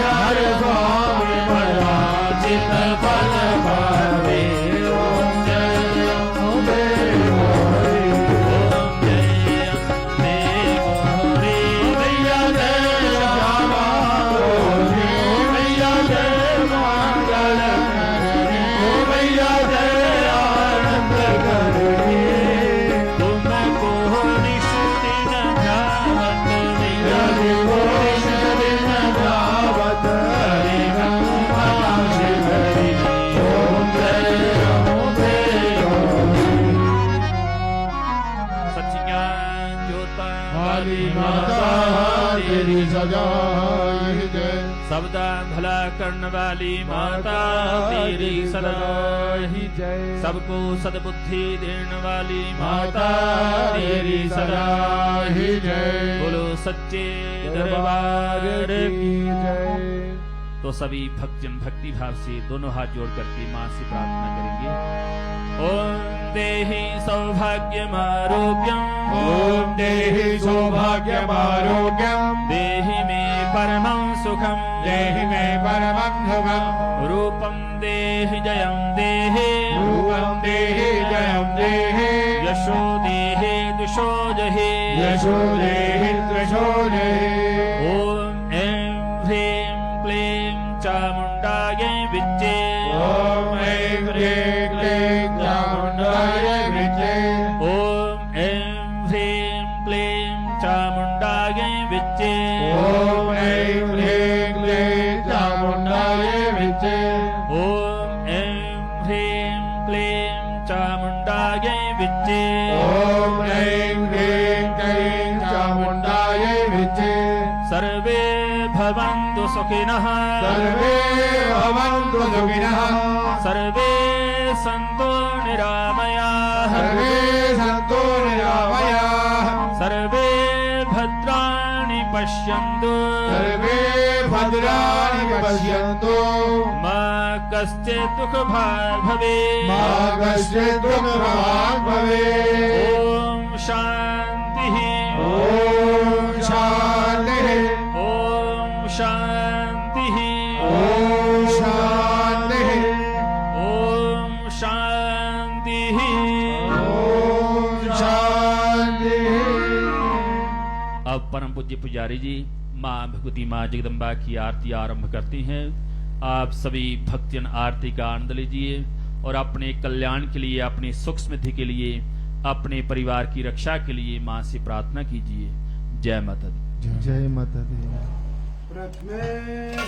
हर स्वामी पराजित फल पावे ओम जय अम्बे गौरी ओम जय अम्बे गौरी मैया जय श्यामा गौरी मैया जय मंगल करणी मैया जय आनंद करणी तुमको निश दिन ध्यावत यदि कोश दिन जावत हरि गंगा शिवरी ओम जय अम्बे गौरी सच्चिज्ञान ज्योता काली माता तेरी सजाई जय सबदा भला करने वाली माता तेरी सदा ही जय सबको सद्बुद्धि देने वाली माता माता तेरी सदा ही जय बोलो सच्चे दरबार दरबार की की जय तो सभी भक्तजन भक्ति भाव से दोनों हाथ जोड़ करके मां से प्रार्थना करेंगे। ओम देहि सौभाग्यमारोग्यम ओम देहि सौभाग्यमारोग्यम देहि मे परमं सुखम देहि मे परमं सुखम रूपम देहि जयं देहि रूपं देहि जयं देहि यशो देहि दुषो जहि यशो देहि त्रिशो देहि ओम ऐं ह्रीं क्लीं चामुण्डायै विच्चे ओम ऐं ह्रीं क्लीं चामुण्डाय विच्चे ओम ऐं ह्रीं क्लीं चामुण्डायै विच्चे ओम ऐं ह्रीं क्लीं चामुण्डाय विच्चे ओम ऐं ह्रीं क्लीं चामुण्डायै विच्चे ओम ऐं ह्रीं क्लीं चामुण्डाय विच्चे सर्वे भवन्तु सुखिनः सर्वे भवन्तु सुखिनः सर्वे सन्तु निरामयाः सर्वे सन्तु निरामयाः सर्वे भद्राणि पश्यन्तु सर्वे भद्राणि पश्यन्तु मा कश्चित् दुःखभाग् भवेत् मा कश्चित् दुःखभाग् भवेत् ॐ शान्तिः ॐ शान्तिः ॐ शान्तिः ॐ शान्तिः ॐ शान्तिः ॐ शान्तिः अब परम पूज्य पुजारी जी मां भगवती मां जगदम्बा की आरती आरंभ करती हैं। आप सभी भक्तजन आरती का आनंद लीजिए और अपने कल्याण के लिए, अपनी सुख समृद्धि के लिए, अपने परिवार की रक्षा के लिए मां से प्रार्थना कीजिए। जय माता दी। जय माता दी। प्रथमे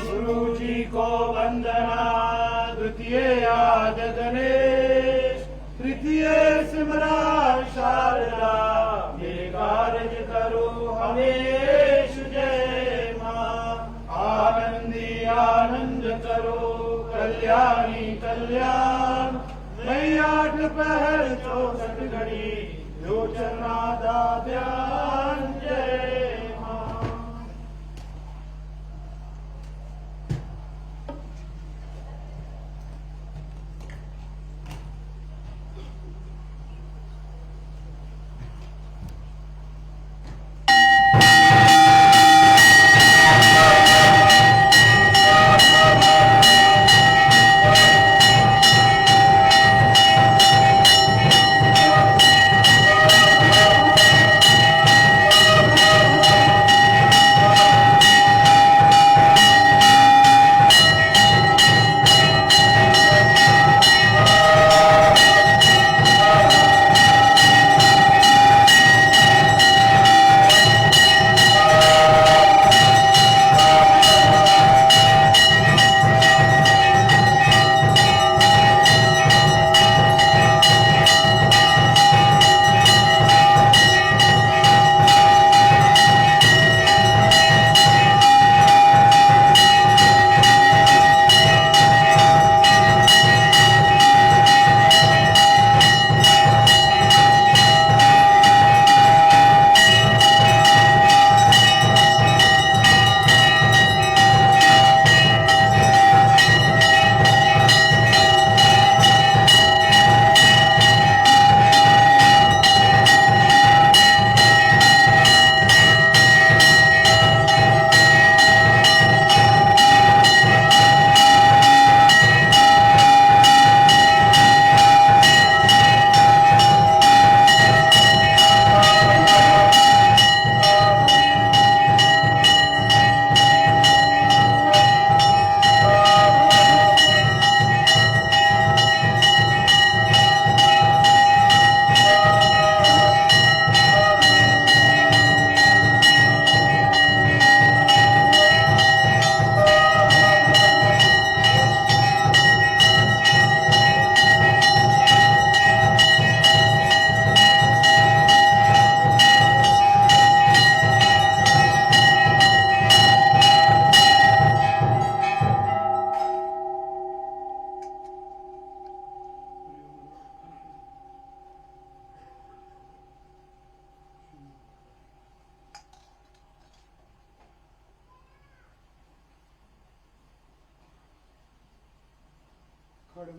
गुरु जी को वंदना, द्वितीय आदि गणेश, तृतीय सिमरा शारदा, ये कार्य करो हमेश जय मां। आनंदी आनंद करो, कल्याणी कल्याण, मैं 8 पहर 64 घड़ी, जो चरना दा ध्यान जय मां।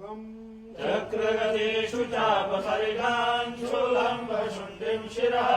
चक्रगदेषु चापसरिगान् शूलम्बशुण्डिं शिरः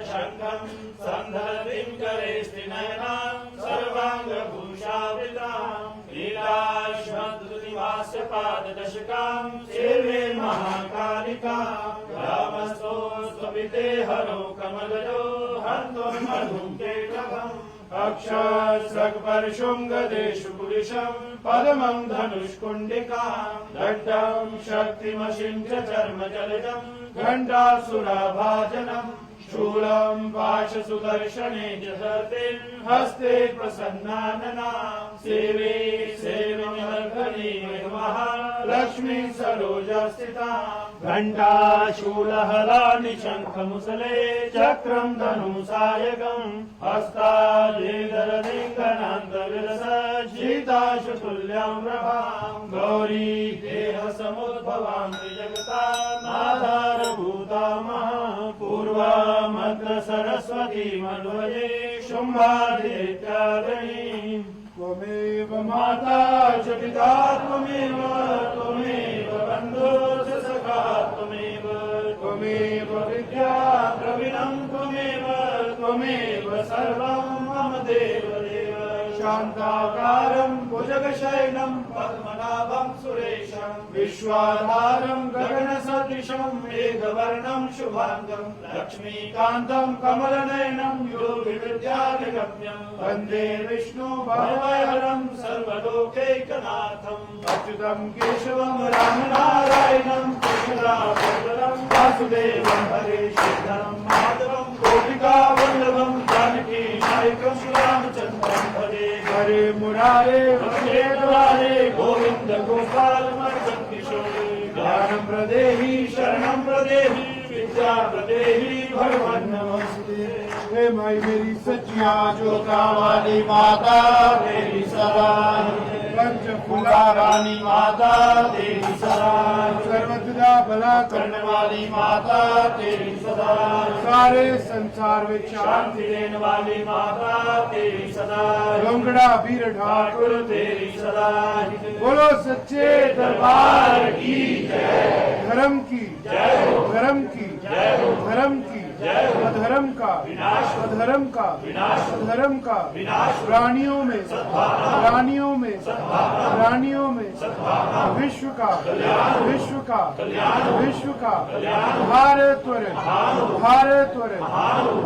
शङ्खं सन्धरतिं करेस्त्रिनयनां सर्वाङ्गभूषावृताम् लीलाश्वद्रुतिवास्य पाददशकां सेवे महाकालिकाम् रामस्तोस्त्वपिते हरो कमलजो हन्तो मधुं केटभम् अक्षस्रक्पर्शुं गदेषु पुरुषं पद्मं धनुष्कुण्डिकां दड्डं शक्तिमशिं च चर्मजलजं घण्टासुराभाजनम् शूलं पाशसुदर्शने च धर्तिं हस्ते प्रसन्नाननां सेवे सेविमर्घने महालक्ष्मी सरोजस्थितां घण्टा शूलहलानि शङ्खमुसले चक्रं धनुसायकम् हस्तालेदरलिङ्गनान्तविलसज्जिताशुतुल्यं प्रभां गौरी देहसमुद्भवां त्रिजगताम् आधारभूता पूर्वा मद्र सरस्वती मन्वये शुम्भादित्यादि त्वमेव माता च पिता त्वमेव बन्धुः च सखा त्वमेव विद्या द्रविणं त्वमेव सर्वं मम देवदेव शान्ताकारं भुजगशयनं पद्मनाभं सुरेशं विश्वाधारं गगनसदृशं मेघवर्णं शुभाङ्गं लक्ष्मीकान्तं कमलनयनं योगिविद्यानिगम्यं वन्दे विष्णु भवभयहरं सर्वलोकैकनाथम् अच्युतं केशवं रामनारायणं कृष्णदामोदरं वासुदेवं हरे श्रीधरं माधवं गोपिकावल्लभं जानकी नायकं रामचन्द्रं भजे हरे मुरारे भजे द्वारे गोविन्द गोपाल मर्दन किशोरे ज्ञानं प्रदेहि शरणं प्रदेहि विद्या प्रदेहि भगवन् नमस्ते हे माई मेरी सच्चिया जोता वाली माता तेरी सराय पंचफूला रानी माता तेरी सराय सर्वदा भला करने वाली माता तेरी सदा सारे संसार में शांति देने वाली माता तेरी सदा लोंगड़ा वीर ठाकुर तेरी सदा बोलो सच्चे दरबार की जय धर्म की जय धर्म की जय धर्म की अधर्म का विनाश अधर्म का विनाश अधर्म का विनाश प्राणियों में प्राणियों में प्राणियों में विश्व का विश्व का विश्व का भारत भारत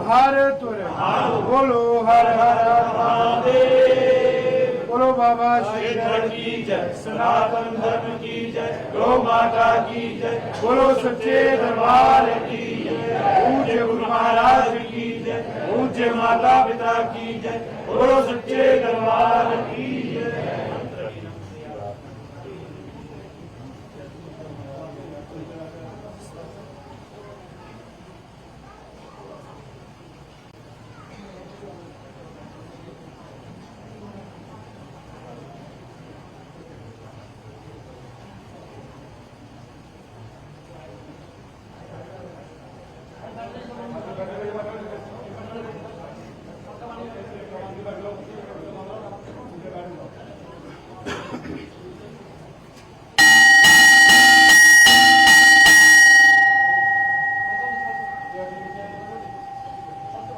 भारत बोलो हर हर महादेव बोलो बाबा श्रीधर की जय सनातन धर्म की जय गौ माता की जय बोलो सच्चे दरबार की जय पूज्य गुरु महाराज की जय पूज्य माता पिता की जय बोलो सच्चे दरबार की जय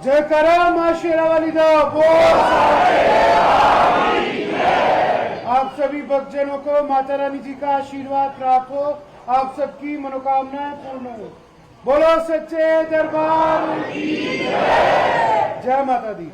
जयकारा मां शेरावाली दा बोल। आप सभी भक्तजनों को माता रानी जी का आशीर्वाद प्राप्त हो, आप सबकी मनोकामनाएं पूर्ण हो। बोलो सच्चे दरबार की जय। जय माता दी।